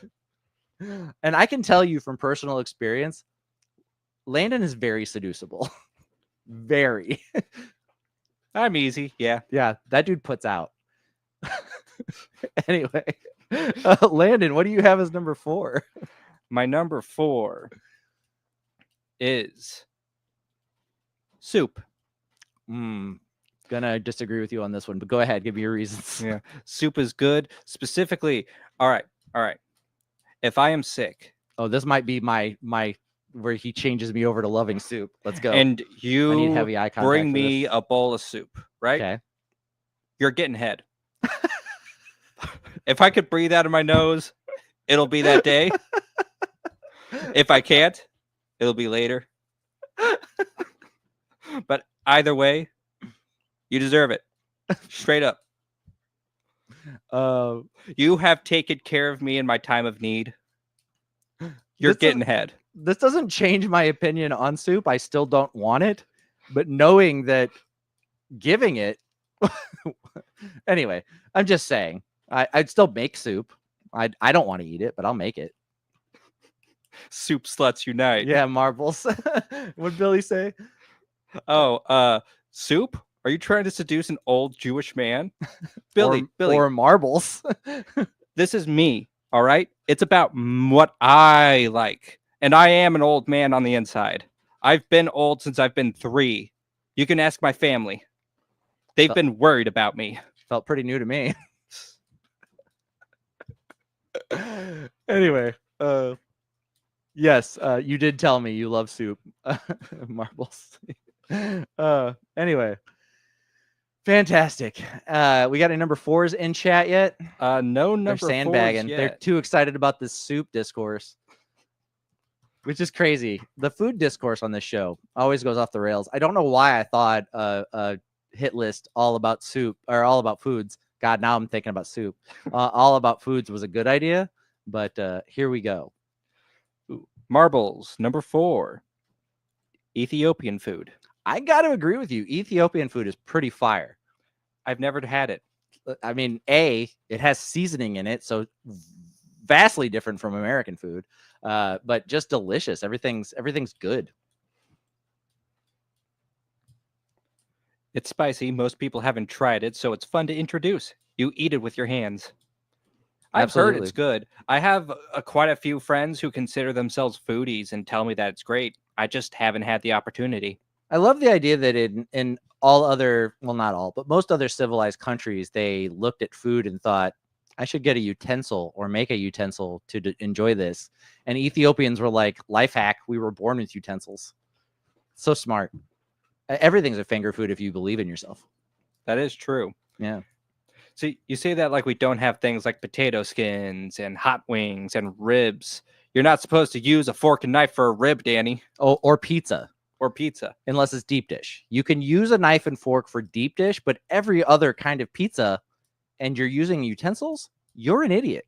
And I can tell you from personal experience, Landon is very seducible. Very. I'm easy. Yeah. Yeah, that dude puts out. Anyway, Landon, what do you have as number 4? My number 4 is soup. Gonna disagree with you on this one, but go ahead, give me your reasons. Yeah, soup is good. Specifically, all right. If I am sick, this might be my where he changes me over to loving soup. Let's go. And I need heavy eye contact bring for me this. a bowl of soup, right? Okay. You're getting head. If I could breathe out of my nose, it'll be that day. If I can't, it'll be later. But either way, You deserve it. Straight up. Uh, You have taken care of me in my time of need. You're This getting doesn't- ahead. this doesn't change my opinion on soup. I still don't want it, but knowing that giving it anyway, I'm just saying I'd still make soup. I don't want to eat it, but I'll make it. Soup sluts unite. Yeah, marbles. What'd Billy say? Oh, soup? Are you trying to seduce an old Jewish man? Billy, Or marbles. this is me, all right? It's about what I like. And I am an old man on the inside. I've been old since I've been 3. You can ask my family. They've been worried about me. Felt pretty new to me. Anyway, yes, you did tell me you love soup. Marbles. Anyway. Fantastic. We got any number 4s in chat yet? No They're number sandbagging. 4s yet. They're too excited about this soup discourse, which is crazy. The food discourse on this show always goes off the rails. I don't know why I thought a hit list all about soup or all about foods. God, now I'm thinking about soup. All about foods was a good idea, but here we go. Marbles, number 4. Ethiopian food. I got to agree with you. Ethiopian food is pretty fire. I've never had it. I mean, it has seasoning in it, so vastly different from American food, but just delicious. Everything's good. It's spicy. Most people haven't tried it, so it's fun to introduce. You eat it with your hands. I've heard it's good. I have quite a few friends who consider themselves foodies and tell me that it's great. I just haven't had the opportunity. I love the idea that in all other, well, not all, but most other civilized countries, they looked at food and thought, I should get a utensil or make a utensil to enjoy this. And Ethiopians were like, life hack, we were born with utensils. So smart. Everything's a finger food if you believe in yourself. That is true. Yeah. So you say that like we don't have things like potato skins and hot wings and ribs. You're not supposed to use a fork and knife for a rib, Danny. Oh, or pizza. Or pizza. Unless it's deep dish. You can use a knife and fork for deep dish, but every other kind of pizza and you're using utensils, you're an idiot.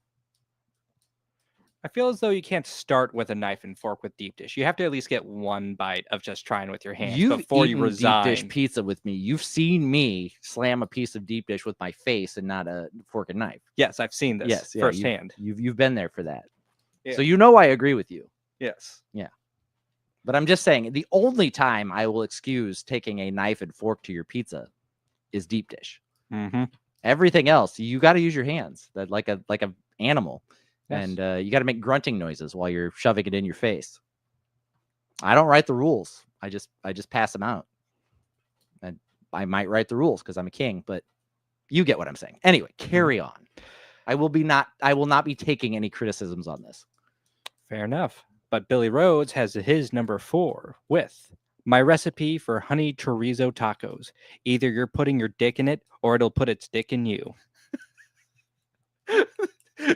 I feel as though you can't start with a knife and fork with deep dish. You have to at least get one bite of just trying with your hands before you resign. Deep dish pizza with me. You've seen me slam a piece of deep dish with my face and not a fork and knife. Yes, I've seen this firsthand. You've been there for that. Yeah. So you know I agree with you. Yes. Yeah. But I'm just saying the only time I will excuse taking a knife and fork to your pizza is deep dish. Mm-hmm. Everything else, you got to use your hands, that like a animal, Yes. and you got to make grunting noises while you're shoving it in your face. I don't write the rules. I just pass them out. And I might write the rules because I'm a king, but you get what I'm saying. Anyway, carry on. I will not be taking any criticisms on this. Fair enough. But Billy Rhodes has his number 4 with my recipe for honey chorizo tacos. Either you're putting your dick in it or it'll put its dick in you.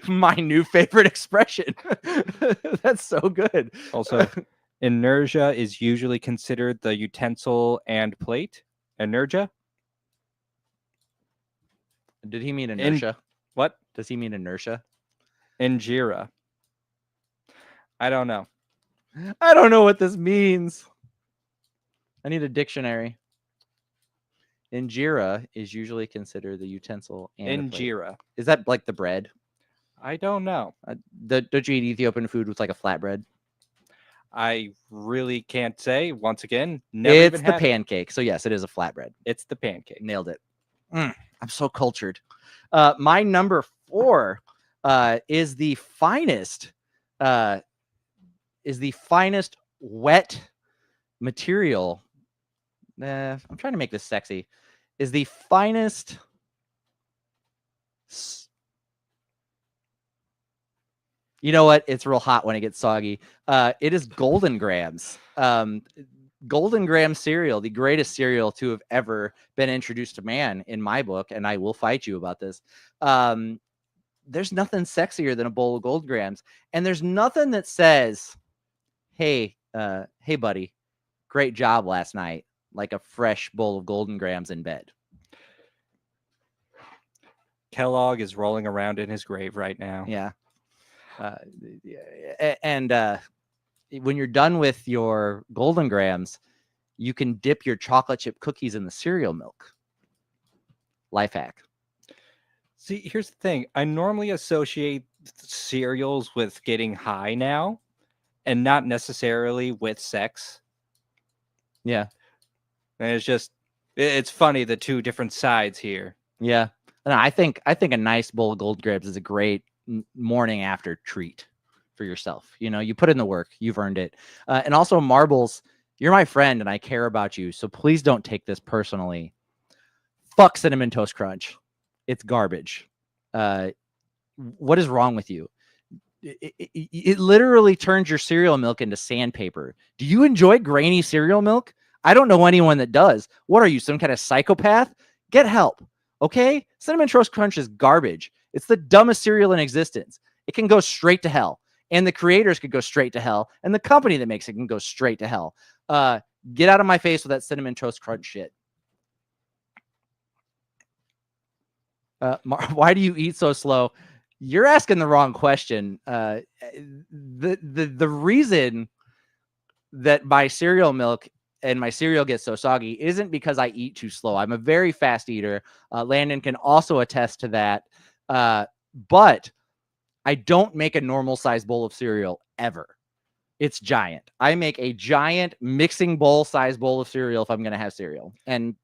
My new favorite expression. That's so good. Also, inertia is usually considered the utensil and plate. Inertia? Did he mean inertia? What? Does he mean inertia? Injera. I don't know. I don't know what this means. I need a dictionary. Injera is usually considered the utensil and the plate. Injera. Is that like the bread? I don't know. Don't you eat Ethiopian food with like a flatbread? I really can't say. Once again, never It's even the had it. pancake. So yes, it is a flatbread. It's the pancake. Nailed it. I'm so cultured. My number 4 is the finest wet material. I'm trying to make this sexy. Is the finest you know what? It's real hot when it gets soggy. It is Golden Grams. Golden Graham cereal, the greatest cereal to have ever been introduced to man in my book, and I will fight you about this. There's nothing sexier than a bowl of Golden Grams, and there's nothing that says, hey buddy, great job last night, like a fresh bowl of Golden Grams in bed. Kellogg is rolling around in his grave right now. Yeah. And when you're done with your Golden Grams, you can dip your chocolate chip cookies in the cereal milk. Life hack. See, here's the thing. I normally associate cereals with getting high now and not necessarily with sex. Yeah. And it's funny, the two different sides here. Yeah. And I think a nice bowl of Golden Grams is a great morning after treat for yourself. You know, you put in the work, you've earned it. And also Marbles, you're my friend and I care about you. So please don't take this personally. Fuck Cinnamon Toast Crunch. It's garbage. What is wrong with you? It literally turns your cereal milk into sandpaper. Do you enjoy grainy cereal milk? I don't know anyone that does. What are you, some kind of psychopath? Get help. Okay? Cinnamon Toast Crunch is garbage. It's the dumbest cereal in existence. It can go straight to hell. And the creators could go straight to hell. And the company that makes it can go straight to hell. Get out of my face with that Cinnamon Toast Crunch shit. Why do you eat so slow? You're asking the wrong question. The reason that my cereal milk and my cereal gets so soggy isn't because I eat too slow. I'm a very fast eater. Landon can also attest to that. But I don't make a normal size bowl of cereal ever. It's giant. I make a giant mixing bowl size bowl of cereal if I'm going to have cereal. And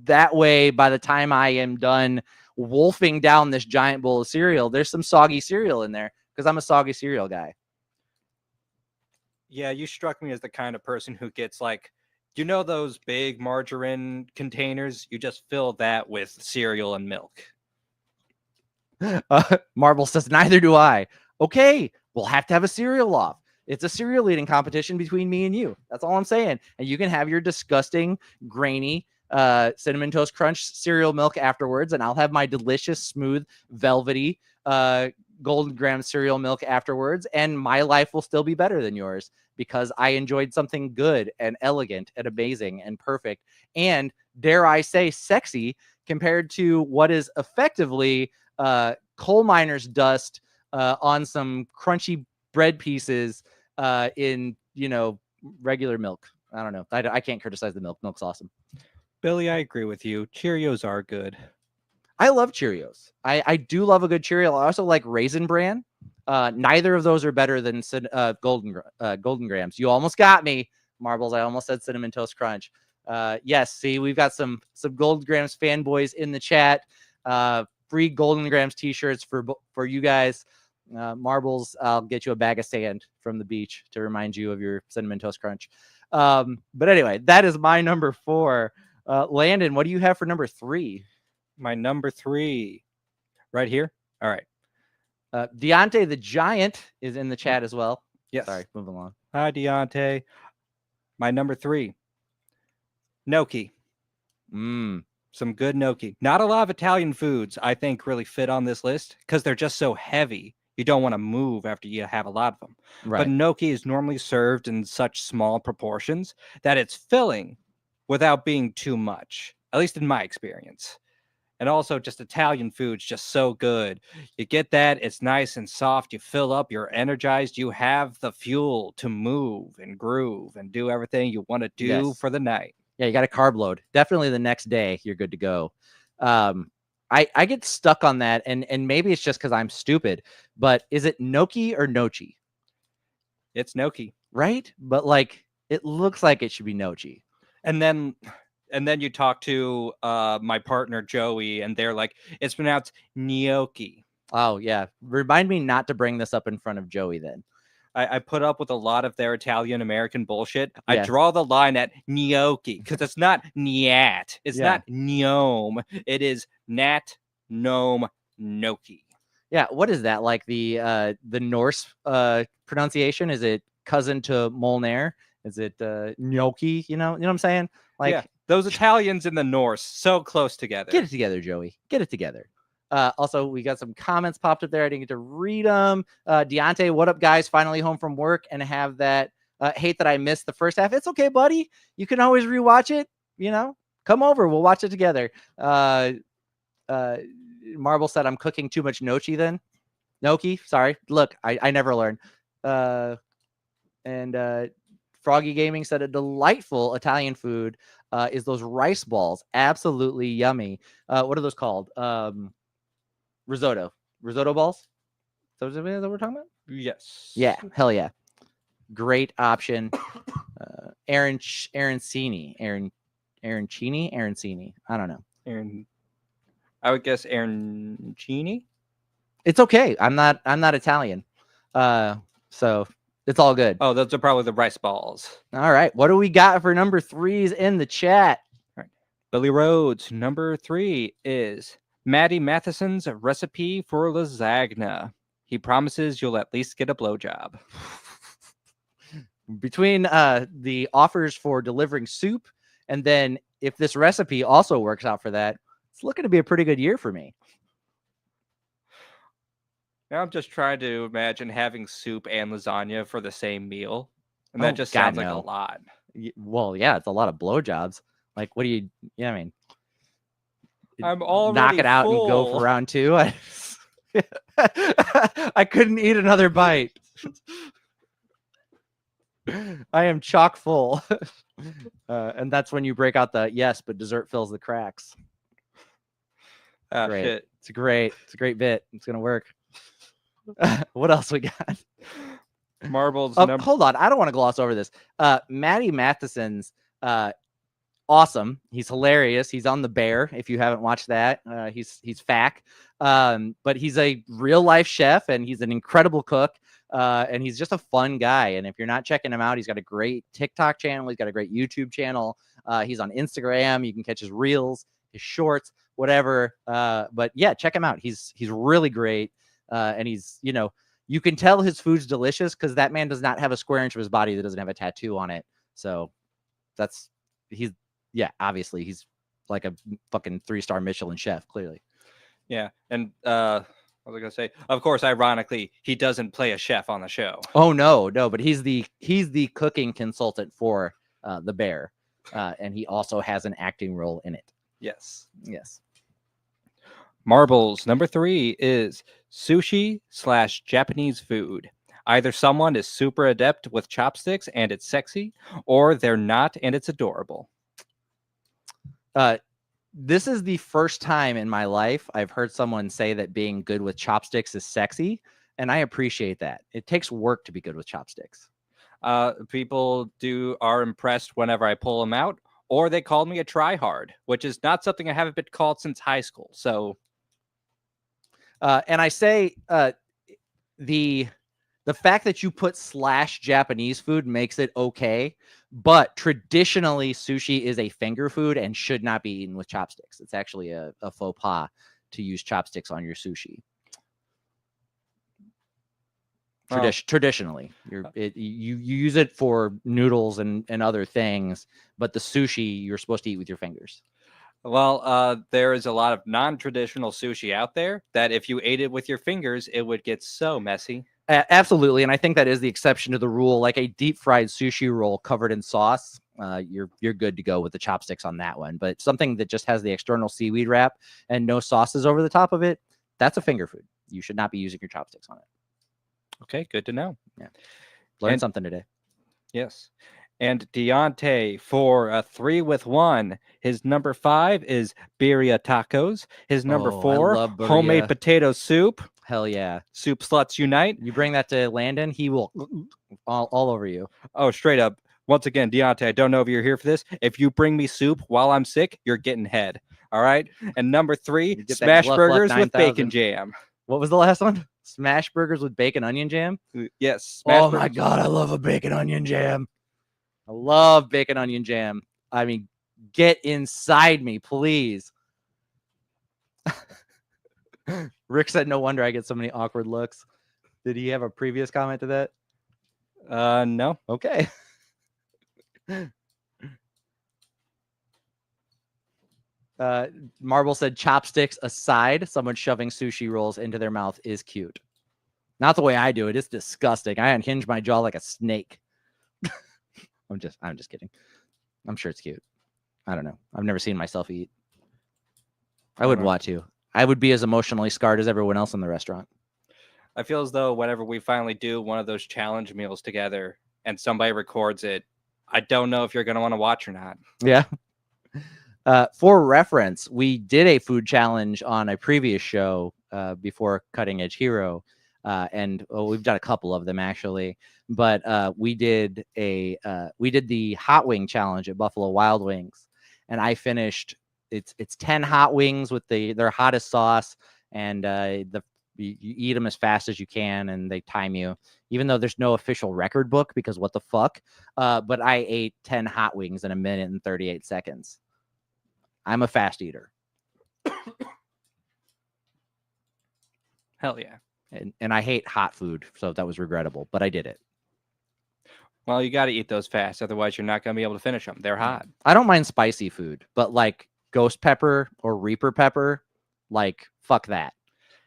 that way, by the time I am done wolfing down this giant bowl of cereal, there's some soggy cereal in there because I'm a soggy cereal guy. Yeah, you struck me as the kind of person who gets like, you know, those big margarine containers? You just fill that with cereal and milk. Marble says, neither do I. Okay, we'll have to have a cereal off. It's a cereal eating competition between me and you. That's all I'm saying. And you can have your disgusting, grainy Cinnamon Toast Crunch cereal milk afterwards, and I'll have my delicious, smooth, velvety Golden Graham cereal milk afterwards, and my life will still be better than yours because I enjoyed something good and elegant and amazing and perfect and, dare I say, sexy compared to what is effectively coal miner's dust on some crunchy bread pieces in, you know, regular milk. I don't know. I can't criticize the milk. Milk's awesome. Billy, I agree with you. Cheerios are good. I love Cheerios. I do love a good Cheerio. I also like Raisin Bran. Neither of those are better than Golden Grams. You almost got me, Marbles. I almost said Cinnamon Toast Crunch. Yes, see, we've got some Golden Grams fanboys in the chat. Free Golden Grams t-shirts for you guys. Marbles, I'll get you a bag of sand from the beach to remind you of your Cinnamon Toast Crunch. But anyway, that is my number 4. Landon, what do you have for number 3? My number 3 right here. All right. Deontay the Giant is in the chat as well. Yes. Sorry, move along. Hi, Deontay. My number 3. Gnocchi. Some good gnocchi. Not a lot of Italian foods, I think, really fit on this list because they're just so heavy. You don't want to move after you have a lot of them. Right. But gnocchi is normally served in such small proportions that it's filling without being too much, at least in my experience. And also just Italian food's just so good. You get that, it's nice and soft. You fill up, you're energized. You have the fuel to move and groove and do everything you want to do for the night. Yeah, you got a carb load. Definitely the next day, you're good to go. I get stuck on that, and maybe it's just because I'm stupid, but is it gnocchi or gnocchi? It's gnocchi. Right? But like, it looks like it should be gnocchi. And then you talk to my partner Joey, and they're like, it's pronounced gnocchi. Oh yeah, remind me not to bring this up in front of Joey. Then I put up with a lot of their Italian American bullshit. Yeah. I draw the line at gnocchi because it's not nyat, it's not gnome, it is nat gnome gnocchi. Yeah, what is that, like the Norse pronunciation? Is it cousin to Molnar? Is it gnocchi? You know what I'm saying? Like, yeah, those Italians in the Norse, so close together. Get it together, Joey. Get it together. Also, we got some comments popped up there. I didn't get to read them. Deontay, what up, guys? Finally home from work and have that hate that I missed the first half. It's okay, buddy. You can always rewatch it. You know, come over. We'll watch it together. Marble said I'm cooking too much gnocchi. Sorry. Look, I never learn. And Froggy Gaming said a delightful Italian food is those rice balls. Absolutely yummy. What are those called? Risotto balls. So is that what we're talking about? Yes. Yeah, hell yeah. Great option. Arancini. I don't know. I would guess Arancini. It's okay. I'm not Italian. So it's all good. Oh, those are probably the rice balls. All right. What do we got for number 3s in the chat? All right. Billy Rhodes, number 3 is Maddie Matheson's recipe for lasagna. He promises you'll at least get a blowjob. Between the offers for delivering soup and then if this recipe also works out for that, it's looking to be a pretty good year for me. Now I'm just trying to imagine having soup and lasagna for the same meal. And that just sounds like a lot. Well, yeah, it's a lot of blowjobs. Like, what do you, I mean, I'm already knock it out full. and go for round 2. I couldn't eat another bite. I am chock full. And that's when you break out the yes, but dessert fills the cracks. Ah, great. Shit. It's a great bit. It's going to work. What else we got? Marbles. Hold on. I don't want to gloss over this. Maddie Matheson's awesome. He's hilarious. He's on The Bear. If you haven't watched that, he's fac. But he's a real life chef and he's an incredible cook. And he's just a fun guy. And if you're not checking him out, he's got a great TikTok channel. He's got a great YouTube channel. He's on Instagram. You can catch his reels, his shorts, whatever. But yeah, check him out. He's really great. And he's, you can tell his food's delicious because that man does not have a square inch of his body that doesn't have a tattoo on it. So obviously he's like a fucking 3-star Michelin chef, clearly. Yeah. And what was I gonna say? Of course, ironically, he doesn't play a chef on the show. Oh no, but he's the cooking consultant for The Bear. And he also has an acting role in it. Yes. Marbles number 3 is sushi/Japanese food. Either someone is super adept with chopsticks and it's sexy, or they're not and it's adorable. This is the first time in my life I've heard someone say that being good with chopsticks is sexy, and I appreciate that. It takes work to be good with chopsticks. People are impressed whenever I pull them out, or they call me a tryhard, which is not something I haven't been called since high school. So, and I say the fact that you put /Japanese food makes it okay, but traditionally sushi is a finger food and should not be eaten with chopsticks. It's actually a faux pas to use chopsticks on your sushi. Traditionally, you use it for noodles and other things, but the sushi you're supposed to eat with your fingers. Well, there is a lot of non-traditional sushi out there that if you ate it with your fingers, it would get so messy. Absolutely, and I think that is the exception to the rule. Like a deep fried sushi roll covered in sauce, you're good to go with the chopsticks on that one. But something that just has the external seaweed wrap and no sauces over the top of it, that's a finger food. You should not be using your chopsticks on it. Okay, good to know. Yeah, learned something today. Yes. And Deontay for a 3 with 1. His number 5 is birria tacos. His number 4, homemade potato soup. Hell yeah. Soup sluts unite. You bring that to Landon, he will all over you. Oh, straight up. Once again, Deontay, I don't know if you're here for this. If you bring me soup while I'm sick, you're getting head. All right? And number 3, smash burgers with bacon jam. What was the last one? Smash burgers with bacon onion jam? Yes. Oh my God, I love a bacon onion jam. I love bacon onion jam. I mean, get inside me, please. Rick said, no wonder I get so many awkward looks. Did he have a previous comment to that? No. Okay. Marble said, chopsticks aside, someone shoving sushi rolls into their mouth is cute. Not the way I do it. It's disgusting. I unhinge my jaw like a snake. I'm just kidding. I'm sure it's cute. I don't know. I've never seen myself eat. I wouldn't want to. I would be as emotionally scarred as everyone else in the restaurant. I feel as though whenever we finally do one of those challenge meals together and somebody records it, I don't know if you're going to want to watch or not. Yeah. For reference, we did a food challenge on a previous show before Cutting Edge Hero, and we've done a couple of them actually. But we did the hot wing challenge at Buffalo Wild Wings, and I finished. It's 10 hot wings with their hottest sauce, and you eat them as fast as you can, and they time you. Even though there's no official record book, because what the fuck? But I ate 10 hot wings in 1 minute and 38 seconds. I'm a fast eater. Hell yeah. And I hate hot food, so that was regrettable, but I did it. Well, you got to eat those fast, otherwise you're not going to be able to finish them. They're hot. I don't mind spicy food, but like ghost pepper or reaper pepper, like fuck that.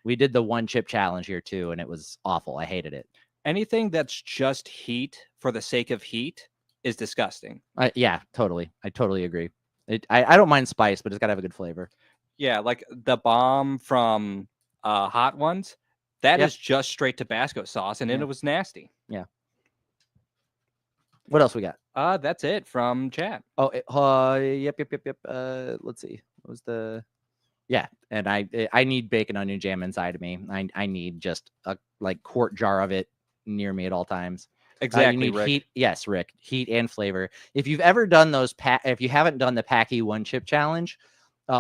We did the one chip challenge here too, and it was awful. I hated it. Anything that's just heat for the sake of heat is disgusting. Yeah, totally. I totally agree. I don't mind spice, but it's got to have a good flavor. Yeah, like the bomb from Hot Ones, that is just straight Tabasco sauce, and it was nasty. Yeah. What else we got? That's it from chat. Oh, yep. Let's see. What was the? Yeah, and I need bacon onion jam inside of me. I need just a like quart jar of it near me at all times. Exactly. You need Rick. heat. Yes, Rick. Heat and flavor. If you've ever done those, if you haven't done the Packy one chip challenge,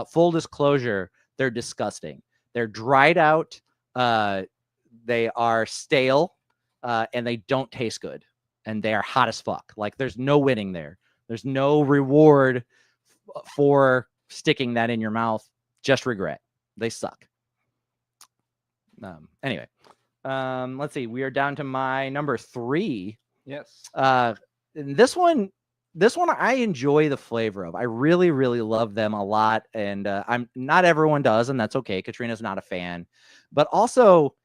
full disclosure, they're disgusting. They're dried out. They are stale, and they don't taste good. And they are hot as fuck. Like there's no winning there. There's no reward for sticking that in your mouth. Just regret. They suck. Anyway. Let's see. We are down to my number 3. Yes. This one I enjoy the flavor of. I really, really love them a lot, and I'm not everyone does, and that's okay. Katrina's not a fan, but also,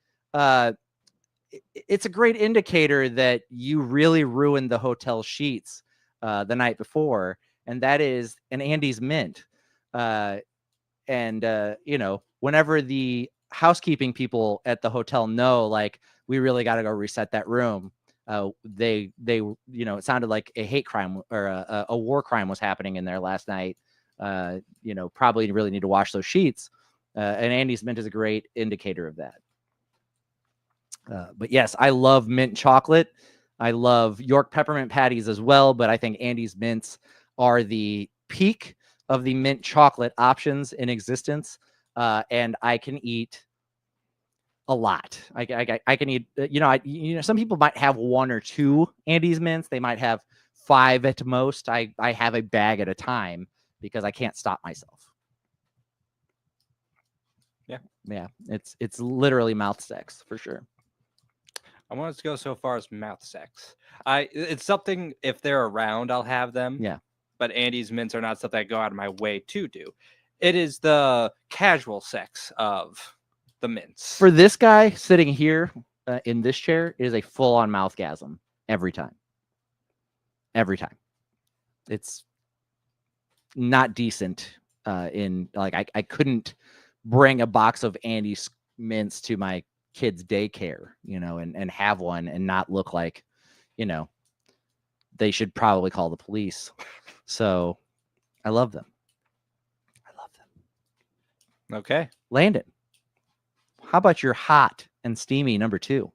it's a great indicator that you really ruined the hotel sheets the night before, and that is an Andy's Mint. Whenever the housekeeping people at the hotel know, like, we really got to go reset that room, they it sounded like a hate crime or a war crime was happening in there last night. Probably really need to wash those sheets, and Andy's Mint is a great indicator of that. But yes, I love mint chocolate. I love York peppermint patties as well, but I think Andy's Mints are the peak of the mint chocolate options in existence. And I can eat a lot. I can eat, some people might have 1 or 2 Andy's Mints. They might have 5 at most. I have a bag at a time because I can't stop myself. Yeah. It's literally mouth sex for sure. I want to go so far as mouth sex. It's something, if they're around, I'll have them. Yeah. But Andy's Mints are not something I go out of my way to do. It is the casual sex of the mints. For this guy sitting here in this chair, it is a full-on mouthgasm every time. Every time. It's not decent. I couldn't bring a box of Andy's Mints to my kids' daycare, and have one and not look like, they should probably call the police. So I love them. Okay. Landon, how about your hot and steamy number 2?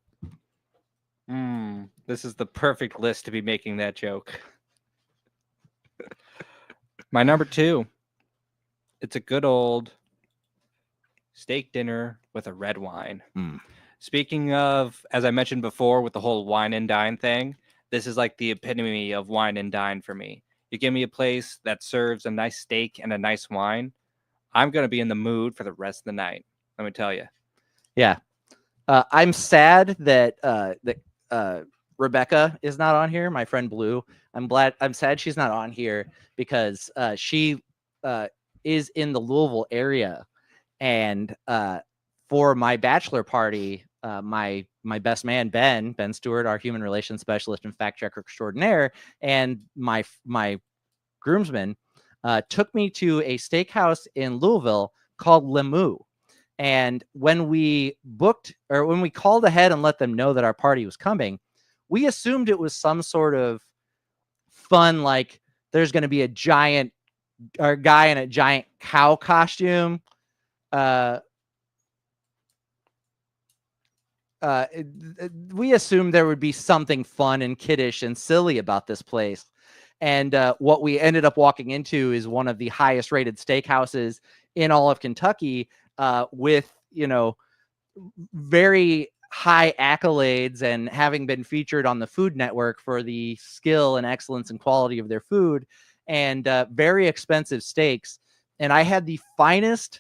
This is the perfect list to be making that joke. My number 2, it's a good old steak dinner with a red wine. Speaking of, as I mentioned before, with the whole wine and dine thing, this is like the epitome of wine and dine for me. You give me a place that serves a nice steak and a nice wine, I'm going to be in the mood for the rest of the night. Let me tell you. Yeah. I'm sad that Rebecca is not on here. My friend Blue. I'm sad she's not on here because she is in the Louisville area, and for my bachelor party, my best man Ben Stewart, our human relations specialist and fact checker extraordinaire, and my groomsmen took me to a steakhouse in Louisville called Lemieux. And when we booked or when we called ahead and let them know that our party was coming, we assumed it was some sort of fun, like there's going to be a giant or guy in a giant cow costume. We assumed there would be something fun and kiddish and silly about this place. And what we ended up walking into is one of the highest rated steakhouses in all of Kentucky, with, very high accolades and having been featured on the Food Network for the skill and excellence and quality of their food, and very expensive steaks. And I had the finest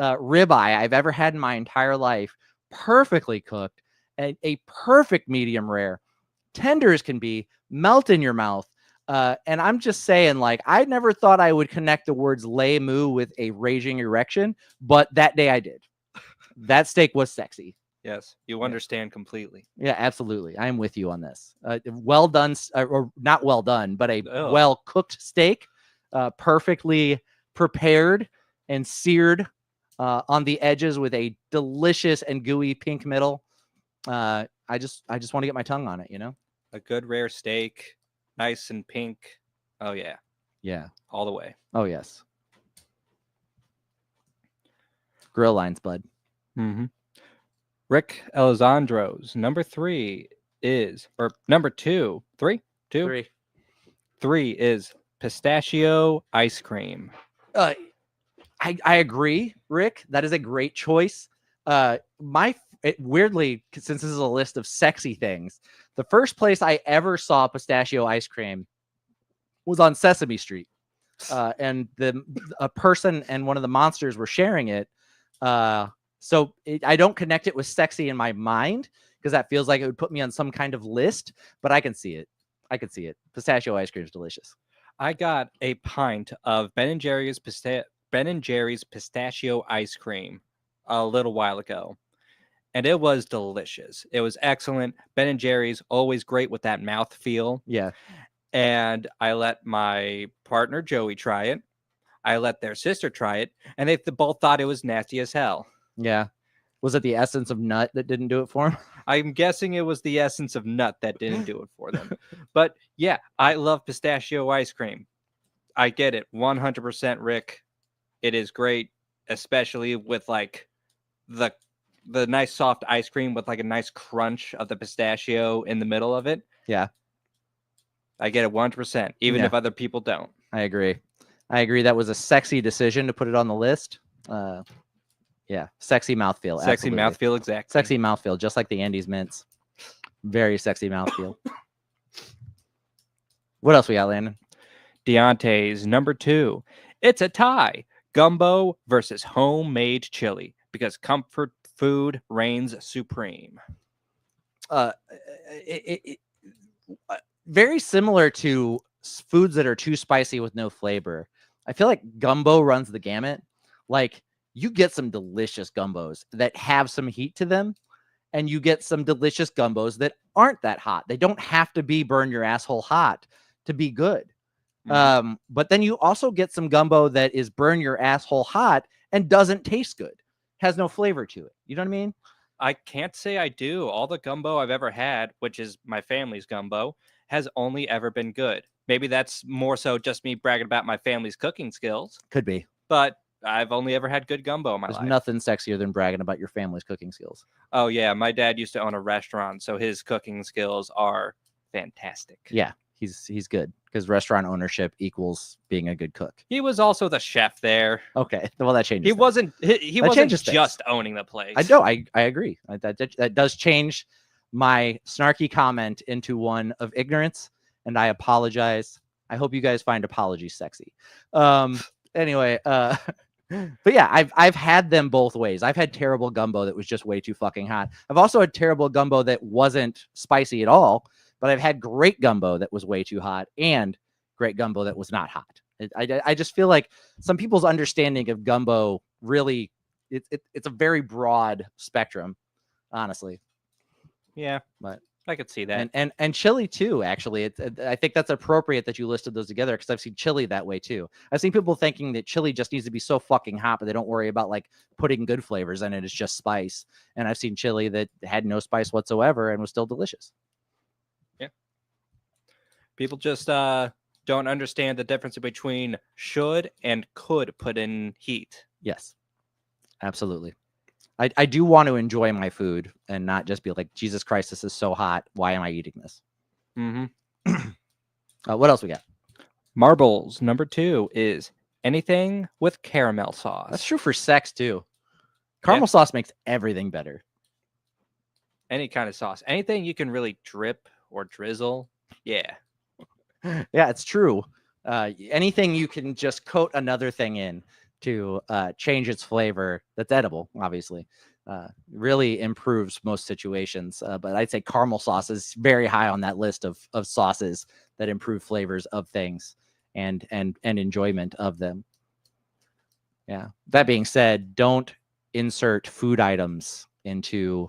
ribeye I've ever had in my entire life, perfectly cooked, a perfect medium rare, tender as can be, melt in your mouth. And I'm just saying, like, I never thought I would connect the words lay moo with a raging erection, but that day I did. That steak was sexy. Yes, you understand completely. Yeah, absolutely. I'm with you on this. Well done, or not well done, but a well cooked steak, perfectly prepared and seared on the edges with a delicious and gooey pink middle. I just want to get my tongue on it, A good rare steak, nice and pink. Oh yeah. Yeah. All the way. Oh yes. Grill lines, bud. Mm-hmm. Rick Alessandro's number 3 is, or number 2, 3? 2? 3. 3 is pistachio ice cream. I agree, Rick. That is a great choice. Weirdly, since this is a list of sexy things, the first place I ever saw pistachio ice cream was on Sesame Street, and a person and one of the monsters were sharing it. So I don't connect it with sexy in my mind because that feels like it would put me on some kind of list, but I can see it. Pistachio ice cream is delicious. I got a pint of Ben & Jerry's pistachio ice cream a little while ago, and it was delicious. It was excellent. Ben & Jerry's always great with that mouth feel. Yeah. And I let my partner Joey try it. I let their sister try it, and they both thought it was nasty as hell. Yeah. Was it the essence of nut that didn't do it for them? I'm guessing it was the essence of nut that didn't do it for them. But yeah, I love pistachio ice cream. I get it. 100% Rick. It is great, especially with like the nice soft ice cream with like a nice crunch of the pistachio in the middle of it. Yeah. I get it 100%, even if other people don't. I agree. That was a sexy decision to put it on the list. Yeah, sexy mouthfeel. Sexy mouthfeel, exactly. Sexy mouthfeel, just like the Andes mints. Very sexy mouthfeel. What else we got, Landon? Deontay's number 2. It's a tie. Gumbo versus homemade chili, because comfort food reigns supreme. Very similar to foods that are too spicy with no flavor. I feel like gumbo runs the gamut. Like, you get some delicious gumbos that have some heat to them, and you get some delicious gumbos that aren't that hot. They don't have to be burn your asshole hot to be good. Mm-hmm. But then you also get some gumbo that is burn your asshole hot and doesn't taste good, has no flavor to it. You know what I mean? I can't say I do. All the gumbo I've ever had, which is my family's gumbo, has only ever been good. Maybe that's more so just me bragging about my family's cooking skills. Could be. But I've only ever had good gumbo in my life. There's nothing sexier than bragging about your family's cooking skills. Oh, yeah. My dad used to own a restaurant, so his cooking skills are fantastic. Yeah, he's good because restaurant ownership equals being a good cook. He was also the chef there. Okay, well, that changes. He wasn't just owning the place. I know. I agree. That does change my snarky comment into one of ignorance, and I apologize. I hope you guys find apologies sexy. Anyway, but yeah, I've had them both ways. I've had terrible gumbo that was just way too fucking hot. I've also had terrible gumbo that wasn't spicy at all, but I've had great gumbo that was way too hot and great gumbo that was not hot. I just feel like some people's understanding of gumbo really, it's a very broad spectrum, honestly. Yeah. But I could see that. And chili too. Actually, I think that's appropriate that you listed those together because I've seen chili that way too. I've seen people thinking that chili just needs to be so fucking hot, but they don't worry about like putting good flavors in it. It's just spice. And I've seen chili that had no spice whatsoever and was still delicious. Yeah. People just don't understand the difference between should and could put in heat. Yes, absolutely. I do want to enjoy my food and not just be like, Jesus Christ, this is so hot. Why am I eating this? Mm-hmm. What else we got? Marbles number 2 is anything with caramel sauce. That's true for sex too. Caramel sauce makes everything better. Any kind of sauce. Anything you can really drip or drizzle. Yeah. Yeah, it's true. Anything you can just coat another thing in to change its flavor that's edible, obviously, really improves most situations. But I'd say caramel sauce is very high on that list of sauces that improve flavors of things and enjoyment of them. Yeah. That being said, don't insert food items into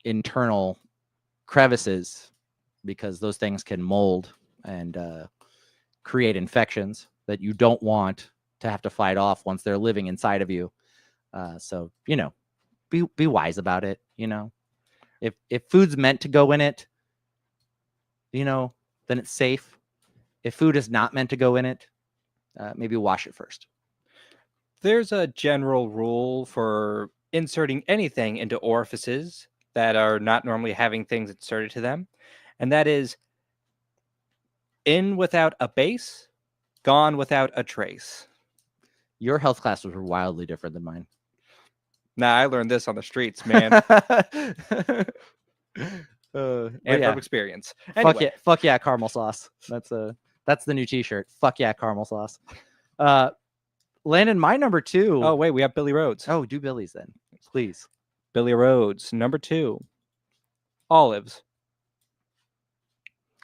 internal crevices because those things can mold and create infections that you don't want to have to fight off once they're living inside of you. So, you know, be wise about it. You know, if food's meant to go in it, you know, then it's safe. If food is not meant to go in it, maybe wash it first. There's a general rule for inserting anything into orifices that are not normally having things inserted to them. And that is in without a base, gone without a trace. Your health classes were wildly different than mine. Nah, I learned this on the streets, man. And from experience. Anyway. Fuck yeah, caramel sauce. That's the new t-shirt. Fuck yeah, caramel sauce. Landon, my number 2. Oh, wait, we have Billy Rhodes. Oh, do Billy's then, please. Billy Rhodes, number 2. Olives.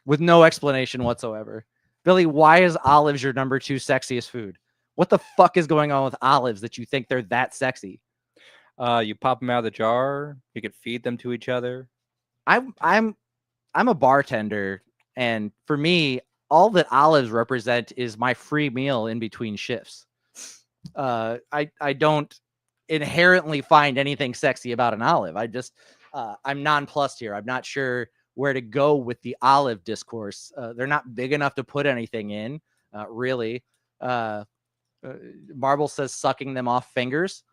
With no explanation whatsoever. Billy, why is olives your number 2 sexiest food? What the fuck is going on with olives that you think they're that sexy? You pop them out of the jar. You could feed them to each other. I'm a bartender, and for me, all that olives represent is my free meal in between shifts. I don't inherently find anything sexy about an olive. I'm nonplussed here. I'm not sure where to go with the olive discourse. They're not big enough to put anything in, really. Marble says sucking them off fingers.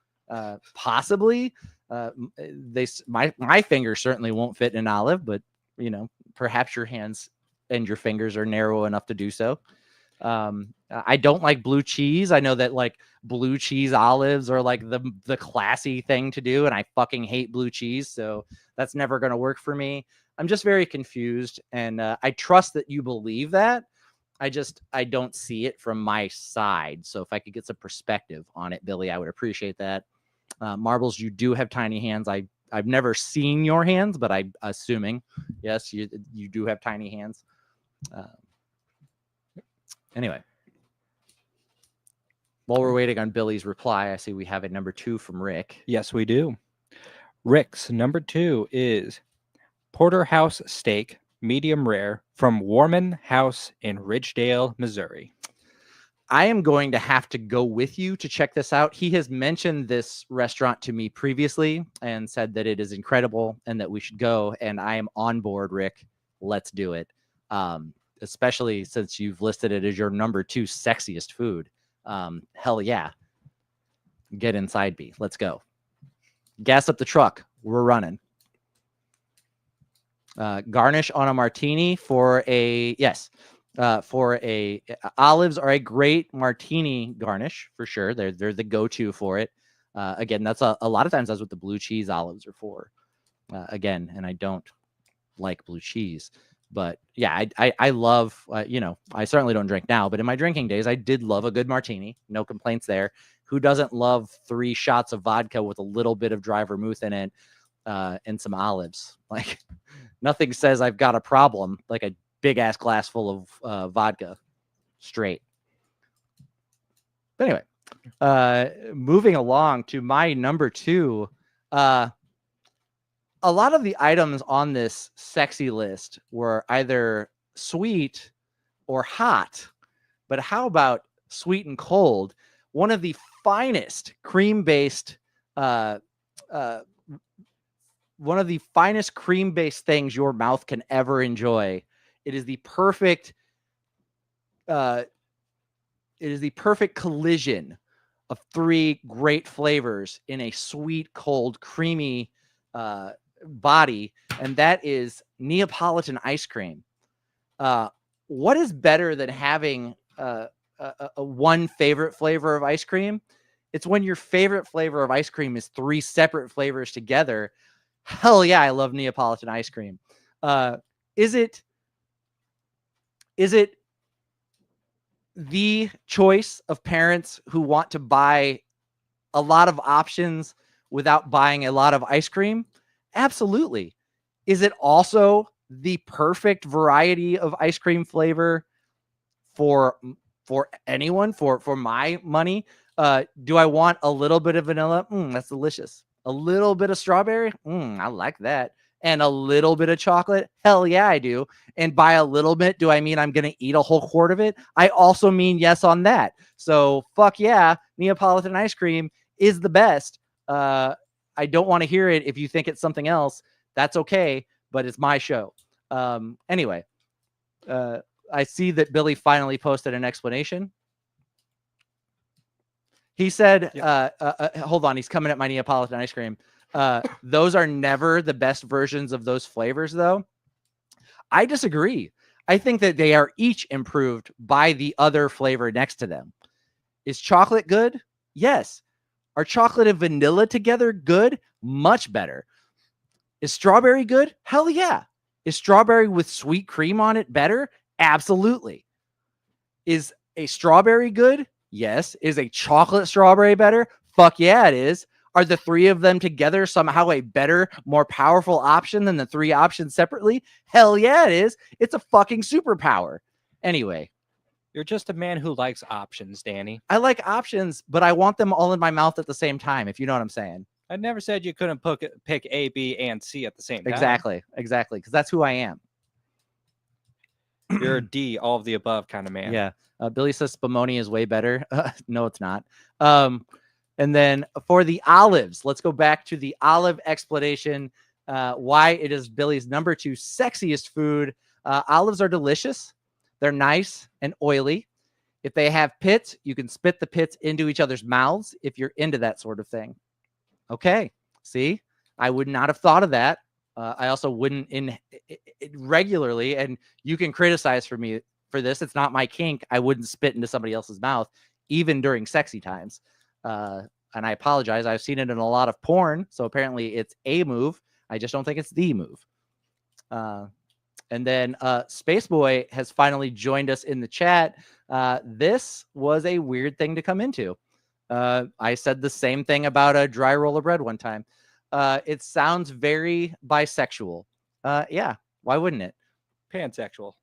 Possibly. My fingers certainly won't fit in an olive, but you know, perhaps your hands and your fingers are narrow enough to do so. I don't like blue cheese. I know that like blue cheese olives are like the classy thing to do, and I fucking hate blue cheese, so that's never going to work for me. I'm just very confused, and I trust that you believe that. I don't see it from my side. So if I could get some perspective on it, Billy, I would appreciate that. Marbles, you do have tiny hands. I've never seen your hands, but I'm assuming, yes, you do have tiny hands. Anyway, while we're waiting on Billy's reply, I see we have a number 2 from Rick. Yes, we do. Rick's number 2 is porterhouse steak, medium rare, from Warman House in Ridgedale, Missouri. I am going to have to go with you to check this out. He has mentioned this restaurant to me previously and said that it is incredible and that we should go. And I am on board, Rick. Let's do it. Especially since you've listed it as your number 2 sexiest food. Hell yeah. Get inside me. Let's go. Gas up the truck. We're running. Garnish on a martini for a, yes. Olives are a great martini garnish for sure. They're the go-to for it. Again, that's a lot of times that's what the blue cheese olives are for. Again, and I don't like blue cheese, but yeah, I love, you know, I certainly don't drink now, but in my drinking days, I did love a good martini. No complaints there. Who doesn't love 3 shots of vodka with a little bit of dry vermouth in it, and some olives? Like nothing says I've got a problem like a big ass glass full of vodka straight. But anyway, moving along to my number 2, a a lot of the items on this sexy list were either sweet or hot, but how about sweet and cold? One of the finest cream-based one of the finest cream-based things your mouth can ever enjoy. It is the perfect collision of three great flavors in a sweet, cold, creamy body, and that is Neapolitan ice cream. What is better than having a one favorite flavor of ice cream? It's when your favorite flavor of ice cream is three separate flavors together. Hell yeah, I love Neapolitan ice cream. Is it the choice of parents who want to buy a lot of options without buying a lot of ice cream? Absolutely. Is it also the perfect variety of ice cream flavor for anyone, for my money? Do I want a little bit of vanilla? That's delicious. A little bit of strawberry? I like that. And a little bit of chocolate? Hell yeah, I do. And by a little bit, do I mean I'm going to eat a whole quart of it? I also mean yes on that. So fuck yeah, Neapolitan ice cream is the best. I don't want to hear it. If you think it's something else, that's okay, but it's my show. Anyway, I see that Billy finally posted an explanation. He said, hold on, he's coming at my Neapolitan ice cream. Those are never the best versions of those flavors, though. I disagree. I think that they are each improved by the other flavor next to them. Is chocolate good? Yes. Are chocolate and vanilla together good? Much better. Is strawberry good? Hell yeah. Is strawberry with sweet cream on it better? Absolutely. Is a strawberry good? Yes. Is a chocolate strawberry better? Fuck yeah, it is. Are the three of them together somehow a better, more powerful option than the three options separately? Hell yeah, it is. It's a fucking superpower. Anyway. You're just a man who likes options, Danny. I like options, but I want them all in my mouth at the same time, if you know what I'm saying. I never said you couldn't pick A, B, and C at the same time. Exactly. Because that's who I am. You're a D, all of the above kind of man. Yeah. Billy says Spumoni is way better. No, it's not. And then for the olives, let's go back to the olive explanation. Why it is Billy's number 2 sexiest food. Olives are delicious. They're nice and oily. If they have pits, you can spit the pits into each other's mouths if you're into that sort of thing. Okay. See, I would not have thought of that. I also wouldn't regularly, and you can criticize for me for this. It's not my kink. I wouldn't spit into somebody else's mouth, even during sexy times. And I apologize. I've seen it in a lot of porn. So apparently it's a move. I just don't think it's the move. And then Spaceboy has finally joined us in the chat. This was a weird thing to come into. I said the same thing about a dry roll of bread one time. It sounds very bisexual. Yeah, why wouldn't it? Pansexual.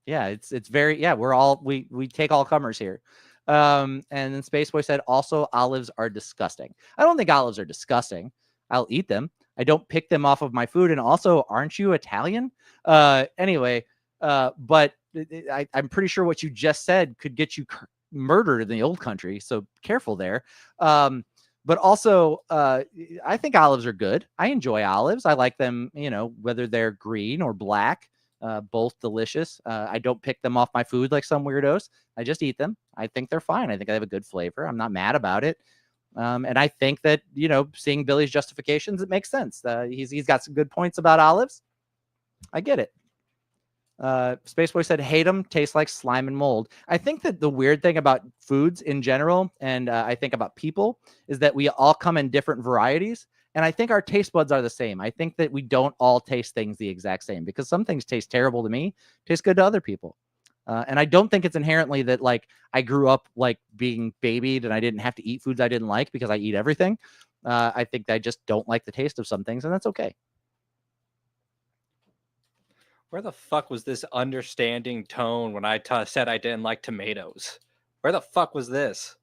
Yeah, it's very, yeah, we take all comers here. And then Spaceboy said also olives are disgusting. I don't think olives are disgusting. I'll eat them. I don't pick them off of my food. And also, aren't you Italian? Anyway, but I'm pretty sure what you just said could get you murdered in the old country. So careful there. But also, I think olives are good. I enjoy olives. I like them, whether they're green or black, both delicious. I don't pick them off my food like some weirdos. I just eat them. I think they're fine. I think they have a good flavor. I'm not mad about it. And I think that, seeing Billy's justifications, it makes sense. He's got some good points about olives. I get it. Spaceboy said, hate them, taste like slime and mold. I think that the weird thing about foods in general, and I think about people, is that we all come in different varieties. And I think our taste buds are the same. I think that we don't all taste things the exact same, because some things taste terrible to me, taste good to other people. And I don't think it's inherently that, like, I grew up like being babied and I didn't have to eat foods I didn't like because I eat everything. I think I just don't like the taste of some things, and that's okay. Where the fuck was this understanding tone when I said I didn't like tomatoes? Where the fuck was this?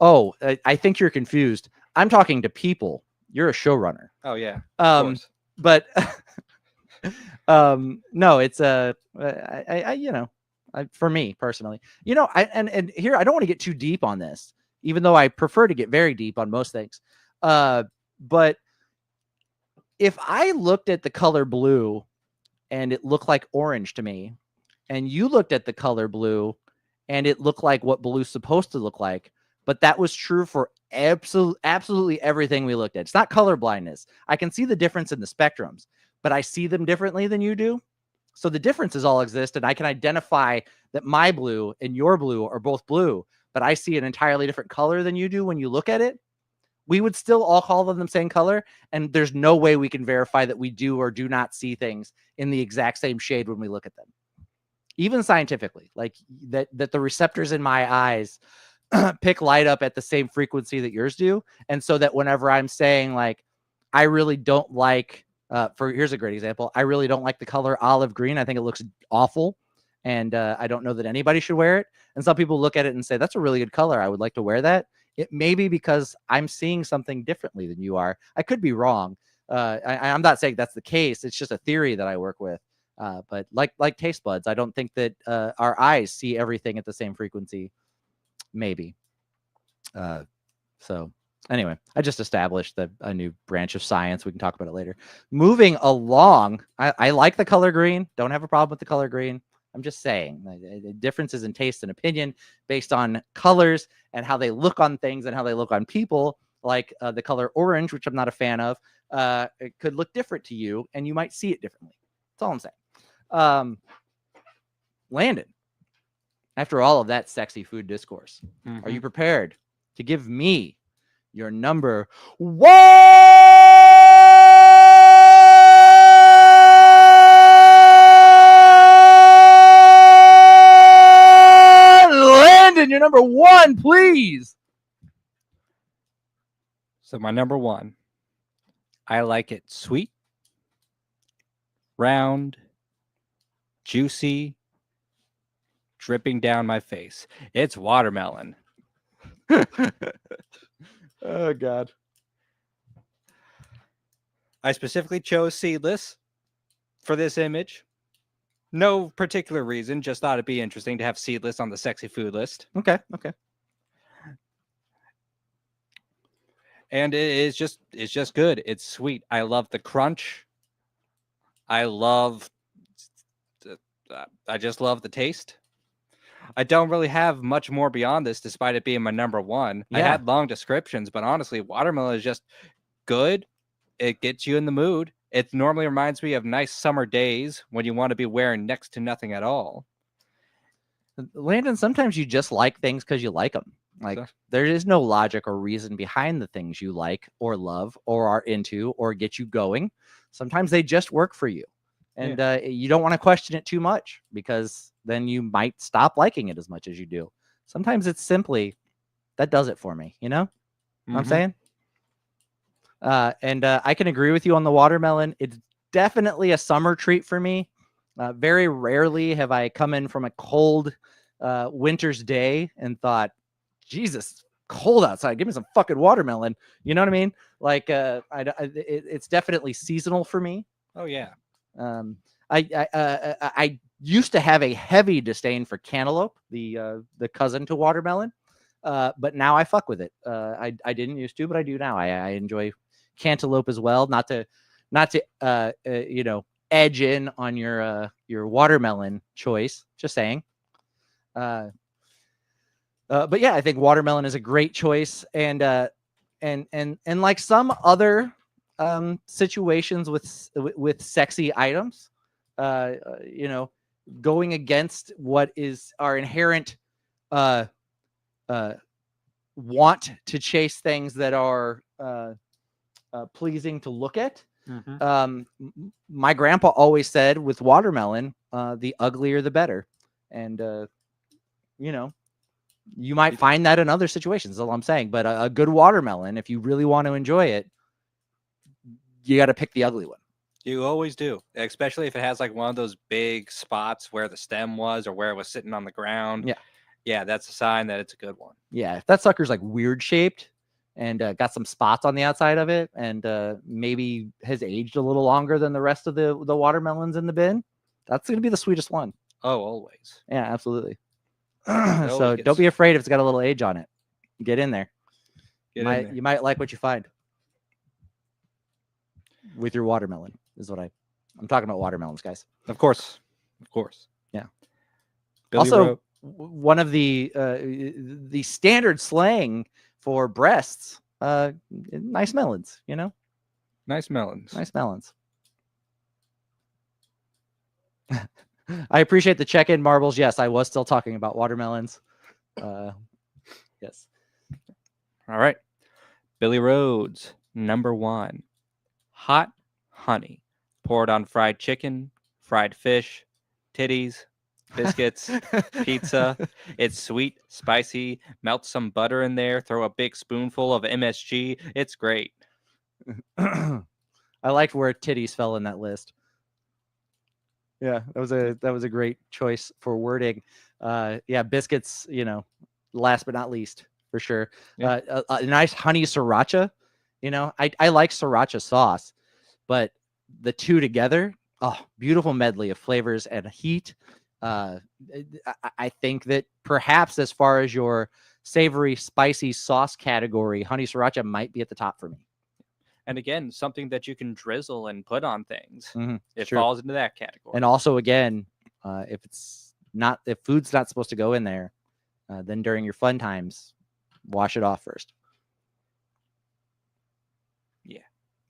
Oh, I think you're confused. I'm talking to people. You're a showrunner. Oh, yeah. but no, it's I you know, for me personally, you know, and here I don't want to get too deep on this, even though I prefer to get very deep on most things. But if I looked at the color blue and it looked like orange to me, and you looked at the color blue and it looked like what blue's supposed to look like, but that was true for absolutely everything we looked at. It's not color blindness. I can see the difference in the spectrums, but I see them differently than you do. So the differences all exist, and I can identify that my blue and your blue are both blue, but I see an entirely different color than you do when you look at it. We would still all call them the same color, and there's no way we can verify that we do or do not see things in the exact same shade when we look at them. Even scientifically, like that the receptors in my eyes pick light up at the same frequency that yours do. And so that whenever I'm saying like, I really don't like, here's a great example. I really don't like the color olive green. I think it looks awful. And I don't know that anybody should wear it. And some people look at it and say, that's a really good color. I would like to wear that. It may be because I'm seeing something differently than you are. I could be wrong. I'm not saying that's the case. It's just a theory that I work with. But like taste buds, I don't think that our eyes see everything at the same frequency. Maybe. So anyway, I just established a new branch of science. We can talk about it later. Moving along, I like the color green. Don't have a problem with the color green. I'm just saying the differences in taste and opinion based on colors and how they look on things and how they look on people, like the color orange, which I'm not a fan of, it could look different to you and you might see it differently. That's all I'm saying. Landon, after all of that sexy food discourse, are you prepared to give me your number one? Landon, your number one, please. So my number one, I like it sweet, round, juicy, dripping down my face. It's watermelon. Oh, God. I specifically chose seedless for this image. No particular reason, just thought it'd be interesting to have seedless on the sexy food list. Okay. And it's just good. It's sweet. I love the crunch. I just love the taste. I don't really have much more beyond this, despite it being my number one. Yeah. I had long descriptions, but honestly, watermelon is just good. It gets you in the mood. It normally reminds me of nice summer days when you want to be wearing next to nothing at all. Landon, sometimes you just like things because you like them. Like, there is no logic or reason behind the things you like or love or are into or get you going. Sometimes they just work for you. And you don't want to question it too much, because then you might stop liking it as much as you do. Sometimes it's simply, that does it for me, you know what I'm saying? And I can agree with you on the watermelon. It's definitely a summer treat for me. Very rarely have I come in from a cold winter's day and thought, Jesus, cold outside, give me some fucking watermelon. You know what I mean? Like, it's definitely seasonal for me. Oh, yeah. I used to have a heavy disdain for cantaloupe, the cousin to watermelon, but now I fuck with it. I didn't used to, but I do now. I enjoy cantaloupe as well. Not to you know, edge in on your watermelon choice. Just saying. But yeah, I think watermelon is a great choice, and like some other situations with sexy items, you know, going against what is our inherent want to chase things that are pleasing to look at. My grandpa always said with watermelon, the uglier the better. And you know, you might find that in other situations, is all I'm saying. But a good watermelon, if you really want to enjoy it, you got to pick the ugly one. You always do, especially if it has like one of those big spots where the stem was or where it was sitting on the ground. Yeah, that's a sign that it's a good one. Yeah, if that sucker's like weird shaped and got some spots on the outside of it, and maybe has aged a little longer than the rest of the watermelons in the bin, that's going to be the sweetest one. Oh, always. Yeah, absolutely. always So gets- don't be afraid if it's got a little age on it. Get in there. Get in there. You might like what you find with your watermelon. Is what I'm talking about watermelons, guys. Of course. Yeah. Billy Also, Rowe- one of the standard slang for breasts, nice melons. You know, nice melons. nice melons. I appreciate the check-in, Marbles. Yes, I was still talking about watermelons. Yes. All right. Billy Rhodes, number 1. Hot honey. Poured on fried chicken, fried fish, titties, biscuits, pizza. It's sweet, spicy. Melt some butter in there. Throw a big spoonful of MSG. It's great. I liked where titties fell in that list. Yeah, that was a great choice for wording. Yeah, biscuits, you know, last but not least, for sure. Yeah. A nice honey sriracha. You know, I like sriracha sauce, but the two together, oh, beautiful medley of flavors and heat. I think that perhaps as far as your savory, spicy sauce category, honey sriracha might be at the top for me. And again, something that you can drizzle and put on things. It Sure. falls into that category. And also, again, if food's not supposed to go in there, then during your fun times, wash it off first.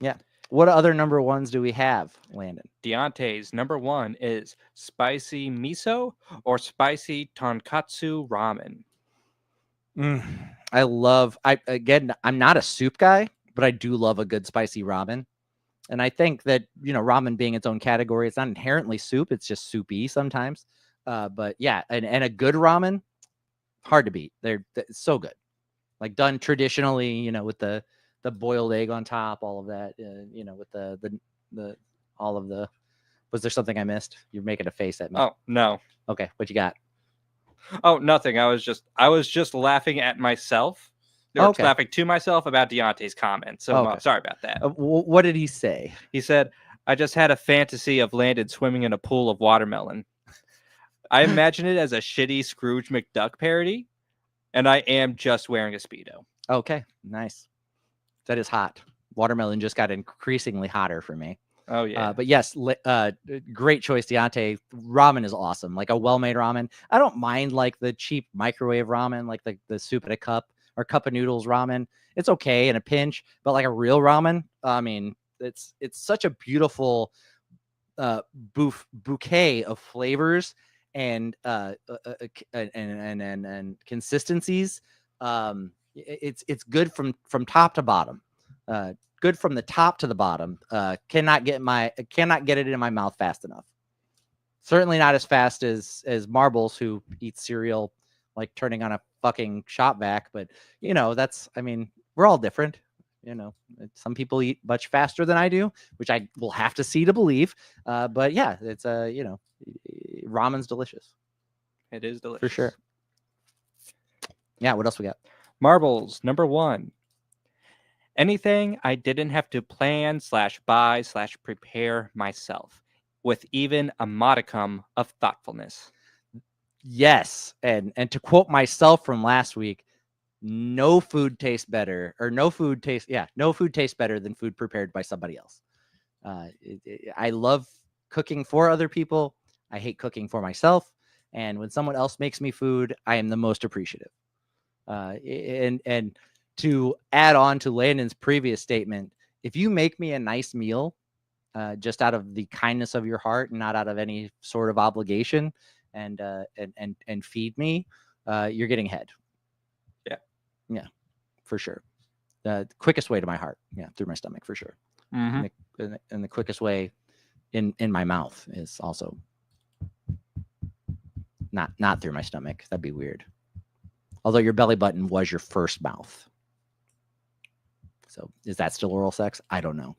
Yeah. What other number ones do we have, Landon? Deontay's number 1 is spicy miso or spicy tonkatsu ramen. I'm not a soup guy, but I do love a good spicy ramen. And I think that, you know, ramen being its own category, it's not inherently soup. It's just soupy sometimes. But yeah, and a good ramen, hard to beat. They're so good. Like done traditionally, you know, with the boiled egg on top, all of that, you know, with the all of the, was there something I missed? You're making a face at me. Oh, no. Okay. What you got? Oh, nothing. I was just laughing at myself. Or Okay. laughing to myself about Deontay's comment. So Okay. sorry about that. What did he say? He said, I just had a fantasy of Landon swimming in a pool of watermelon. I imagine it as a shitty Scrooge McDuck parody, and I am just wearing a Speedo. Okay. Nice. That is hot. Watermelon just got increasingly hotter for me. Oh, yeah. But yes, great choice, Deontay. Ramen is awesome. Like a well-made ramen. I don't mind like the cheap microwave ramen, like the soup in a cup or cup of noodles ramen. It's okay in a pinch, but like a real ramen, I mean, it's such a beautiful bouquet of flavors and consistencies. It's good from top to bottom. Good from the top to the bottom. Cannot get it in my mouth fast enough. Certainly not as fast as Marbles, who eats cereal like turning on a fucking shop vac. But you know, we're all different. You know, some people eat much faster than I do, which I will have to see to believe. But yeah, it's you know, ramen's delicious. It is delicious. For sure. Yeah, what else we got? Marbles, number 1. Anything I didn't have to plan / buy / prepare myself, with even a modicum of thoughtfulness. Yes, and to quote myself from last week, no food tastes better than food prepared by somebody else. I love cooking for other people. I hate cooking for myself. And when someone else makes me food, I am the most appreciative. And to add on to Landon's previous statement, if you make me a nice meal, just out of the kindness of your heart and not out of any sort of obligation, and feed me, you're getting head. Yeah, for sure. The quickest way to my heart, through my stomach, for sure. Mm-hmm. And the quickest way in my mouth is also not through my stomach. That'd be weird. Although your belly button was your first mouth. So is that still oral sex? I don't know.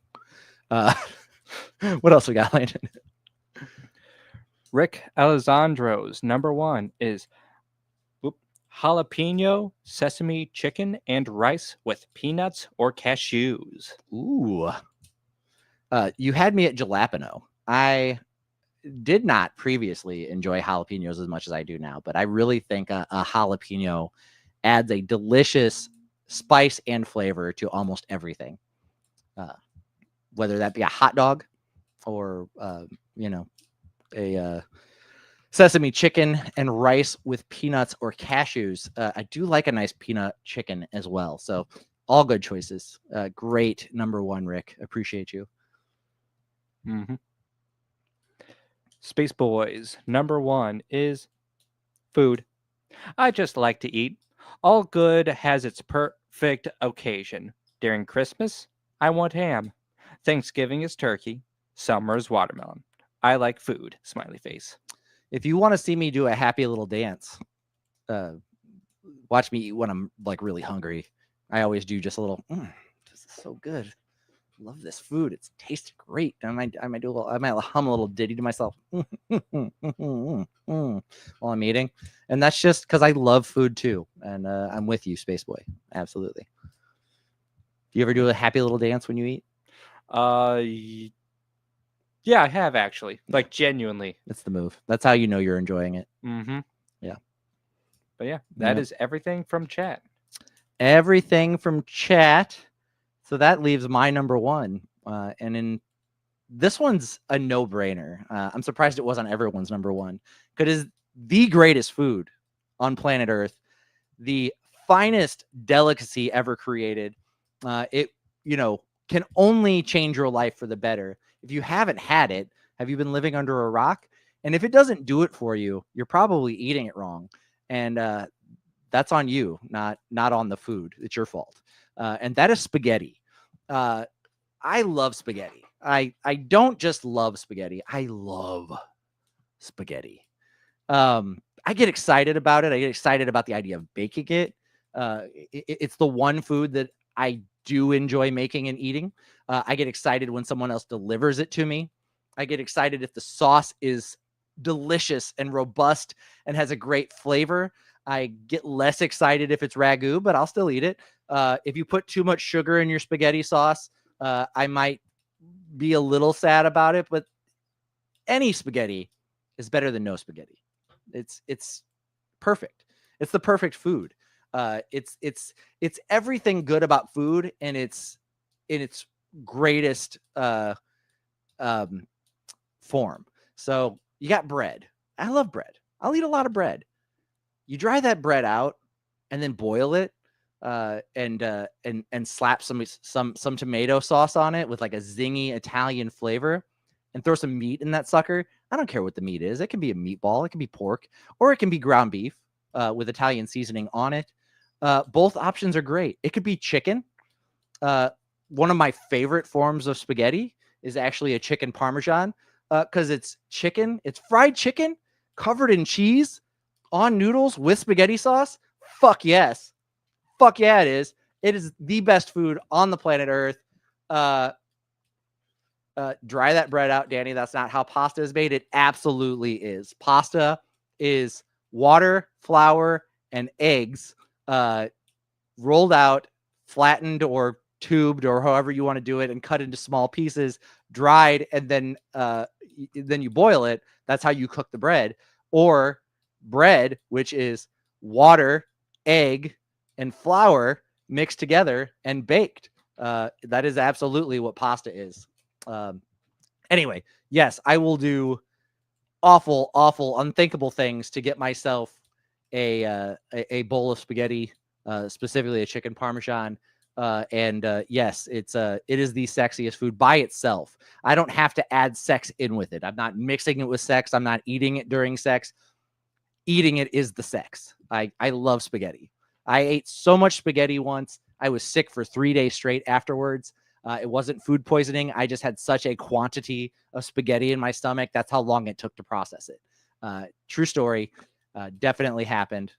What else we got, Landon? Rick Alessandro's number 1 is jalapeno, sesame chicken, and rice with peanuts or cashews. Ooh. You had me at jalapeno. I did not previously enjoy jalapenos as much as I do now, but I really think a jalapeno adds a delicious spice and flavor to almost everything. Whether that be a hot dog or, a sesame chicken and rice with peanuts or cashews. I do like a nice peanut chicken as well. So all good choices. Great number one, Rick. Appreciate you. Mm-hmm. Space Boys, number one is food. I just like to eat. All good has its perfect occasion. During Christmas, I want ham. Thanksgiving is turkey. Summer is watermelon. I like food. Smiley face. If you want to see me do a happy little dance, watch me eat when I'm like really hungry. I always do just a little. This is so good. Love this food. It's tasted great. I might hum a little ditty to myself while I'm eating, and that's just because I love food too. And I'm with you, Space Boy. Absolutely. Do you ever do a happy little dance when you eat? Yeah, I have actually. Like genuinely. That's the move. That's how you know you're enjoying it. Mm-hmm. Yeah. But yeah, that is everything from chat. Everything from chat. So that leaves my number one. And in this one's a no-brainer. I'm surprised it wasn't everyone's number one. Because it's the greatest food on planet Earth. The finest delicacy ever created. It, can only change your life for the better. If you haven't had it, have you been living under a rock? And if it doesn't do it for you, you're probably eating it wrong. And that's on you, not on the food. It's your fault. And that is spaghetti. I love spaghetti. I don't just love spaghetti. I love spaghetti. I get excited about it. I get excited about the idea of baking it. It's the one food that I do enjoy making and eating. I get excited when someone else delivers it to me. I get excited if the sauce is delicious and robust and has a great flavor. I get less excited if it's ragu, but I'll still eat it. If you put too much sugar in your spaghetti sauce, I might be a little sad about it, but any spaghetti is better than no spaghetti. It's perfect. It's the perfect food. It's everything good about food, and it's in its greatest form. So you got bread. I love bread. I'll eat a lot of bread. You dry that bread out and then boil it, and slap some tomato sauce on it with like a zingy Italian flavor, and throw some meat in that sucker. I don't care what the meat is. It can be a meatball, it can be pork, or it can be ground beef with Italian seasoning on it. Both options are great. It could be chicken. One of my favorite forms of spaghetti is actually a chicken parmesan, because it's chicken. It's fried chicken covered in cheese on noodles with spaghetti sauce. Fuck yes. Fuck yeah, it is. It is the best food on the planet Earth. Dry that bread out, Danny. That's not how pasta is made. It absolutely is. Pasta is water, flour, and eggs rolled out, flattened or tubed, or however you want to do it, and cut into small pieces, dried, and then you boil it. That's how you cook the bread. Or bread, which is water, egg, and flour mixed together and baked. That is absolutely what pasta is. Anyway, yes, I will do awful, unthinkable things to get myself a bowl of spaghetti, specifically a chicken parmesan. Yes, it is the sexiest food by itself. I don't have to add sex in with it. I'm not mixing it with sex. I'm not eating it during sex. Eating it is the sex. I love spaghetti. I ate so much spaghetti once. I was sick for 3 days straight afterwards. It wasn't food poisoning. I just had such a quantity of spaghetti in my stomach. That's how long it took to process it. True story. Definitely happened.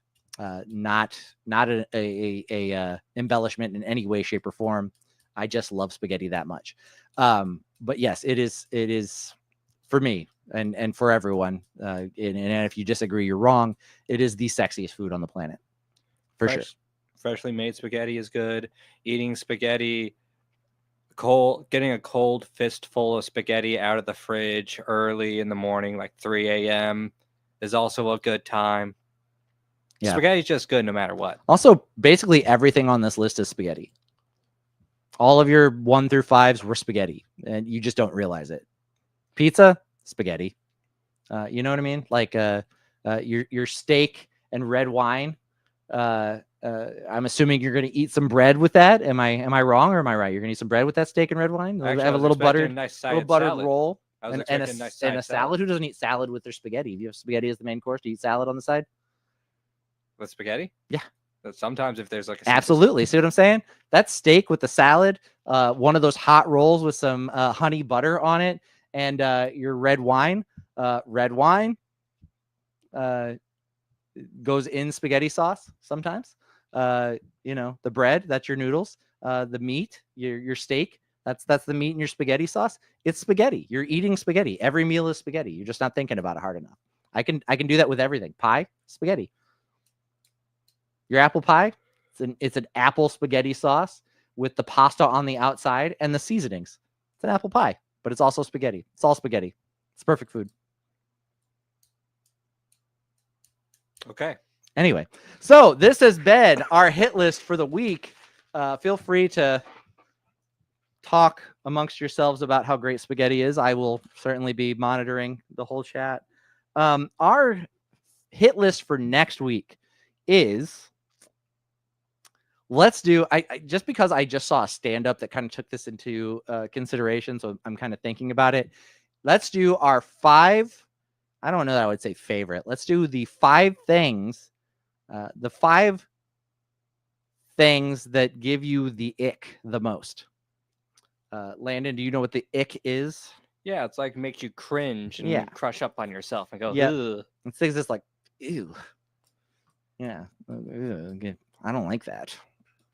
Not a embellishment in any way, shape, or form. I just love spaghetti that much. But yes, it is for me and for everyone. And if you disagree, you're wrong. It is the sexiest food on the planet. for sure. Freshly made spaghetti is good. Eating spaghetti getting a cold fistful of spaghetti out of the fridge early in the morning, like 3 a.m., is also a good time. Yeah. Spaghetti's just good no matter what. Also, basically everything on this list is spaghetti. All of your 1 through 5s were spaghetti, and you just don't realize it. Pizza, spaghetti. You know what I mean? Like your steak and red wine. I'm assuming you're going to eat some bread with that. Am I wrong or am I right? You're going to eat some bread with that steak and red wine. Actually, have a little buttered, salad. roll I was and expecting a, nice and a side salad. Who doesn't eat salad with their spaghetti? If you have spaghetti as the main course, do you eat salad on the side? With spaghetti? Yeah. But sometimes if there's like a absolutely. See what I'm saying? That steak with the salad, one of those hot rolls with some honey butter on it, and your red wine. Red wine goes in spaghetti sauce sometimes. You know, the bread, that's your noodles. The meat, your steak, that's the meat in your spaghetti sauce. It's spaghetti. You're eating spaghetti. Every meal is spaghetti. You're just not thinking about it hard enough. I can do that with everything. Pie, spaghetti. Your apple pie, it's an apple spaghetti sauce with the pasta on the outside and the seasonings. It's an apple pie, but it's also spaghetti. It's all spaghetti. It's perfect food. Okay. Anyway, so this has been our hit list for the week. Feel free to talk amongst yourselves about how great spaghetti is. I will certainly be monitoring the whole chat. Our hit list for next week is, let's do, I just because I just saw a stand-up that kind of took this into consideration, so I'm kind of thinking about it. Let's do our 5, I don't know that I would say favorite. Let's do the 5 things, the 5 things that give you the ick the most. Landon, do you know what the ick is? Yeah, it's like makes you cringe and crush up on yourself and go, ugh. It things that's like, ew. Yeah. I don't like that.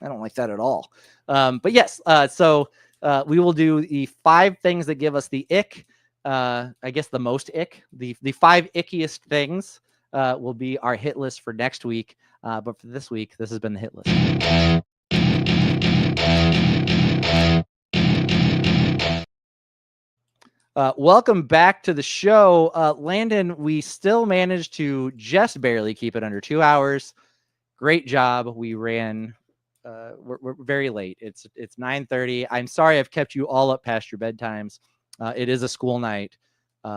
I don't like that at all. But yes, so we will do the 5 things that give us the ick. I guess the most ick. The 5 ickiest things will be our hit list for next week. But for this week, this has been the hit list. Welcome back to the show. Landon, we still managed to just barely keep it under 2 hours. Great job. We ran, we're very late. It's 9:30. I'm sorry I've kept you all up past your bedtimes. It is a school night.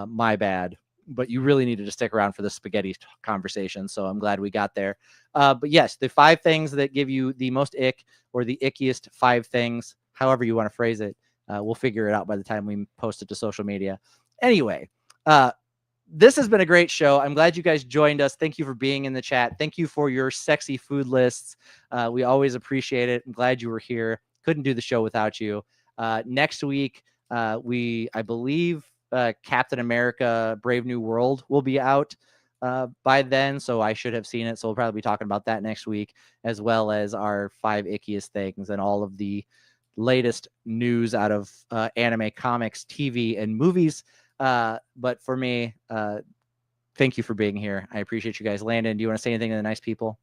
My bad. But you really needed to stick around for the spaghetti conversation, so I'm glad we got there. But yes, the 5 things that give you the most ick, or the ickiest 5 things, however you want to phrase it. We'll figure it out by the time we post it to social media. Anyway, this has been a great show. I'm glad you guys joined us. Thank you for being in the chat. Thank you for your sexy food lists. We always appreciate it. I'm glad you were here. Couldn't do the show without you. Next week, I believe Captain America Brave New World will be out by then, so I should have seen it. So we'll probably be talking about that next week, as well as our 5 ickiest things and all of the latest news out of anime, comics, TV, and movies. But for me, thank you for being here. I appreciate you guys. Landon, do you want to say anything to the nice people?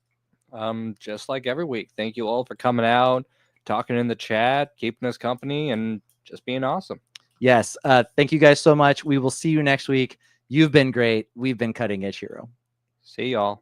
Just like every week, thank you all for coming out, talking in the chat, keeping us company, and just being awesome. Yes. Thank you guys so much. We will see you next week. You've been great. We've been Cutting Edge Hero. See y'all.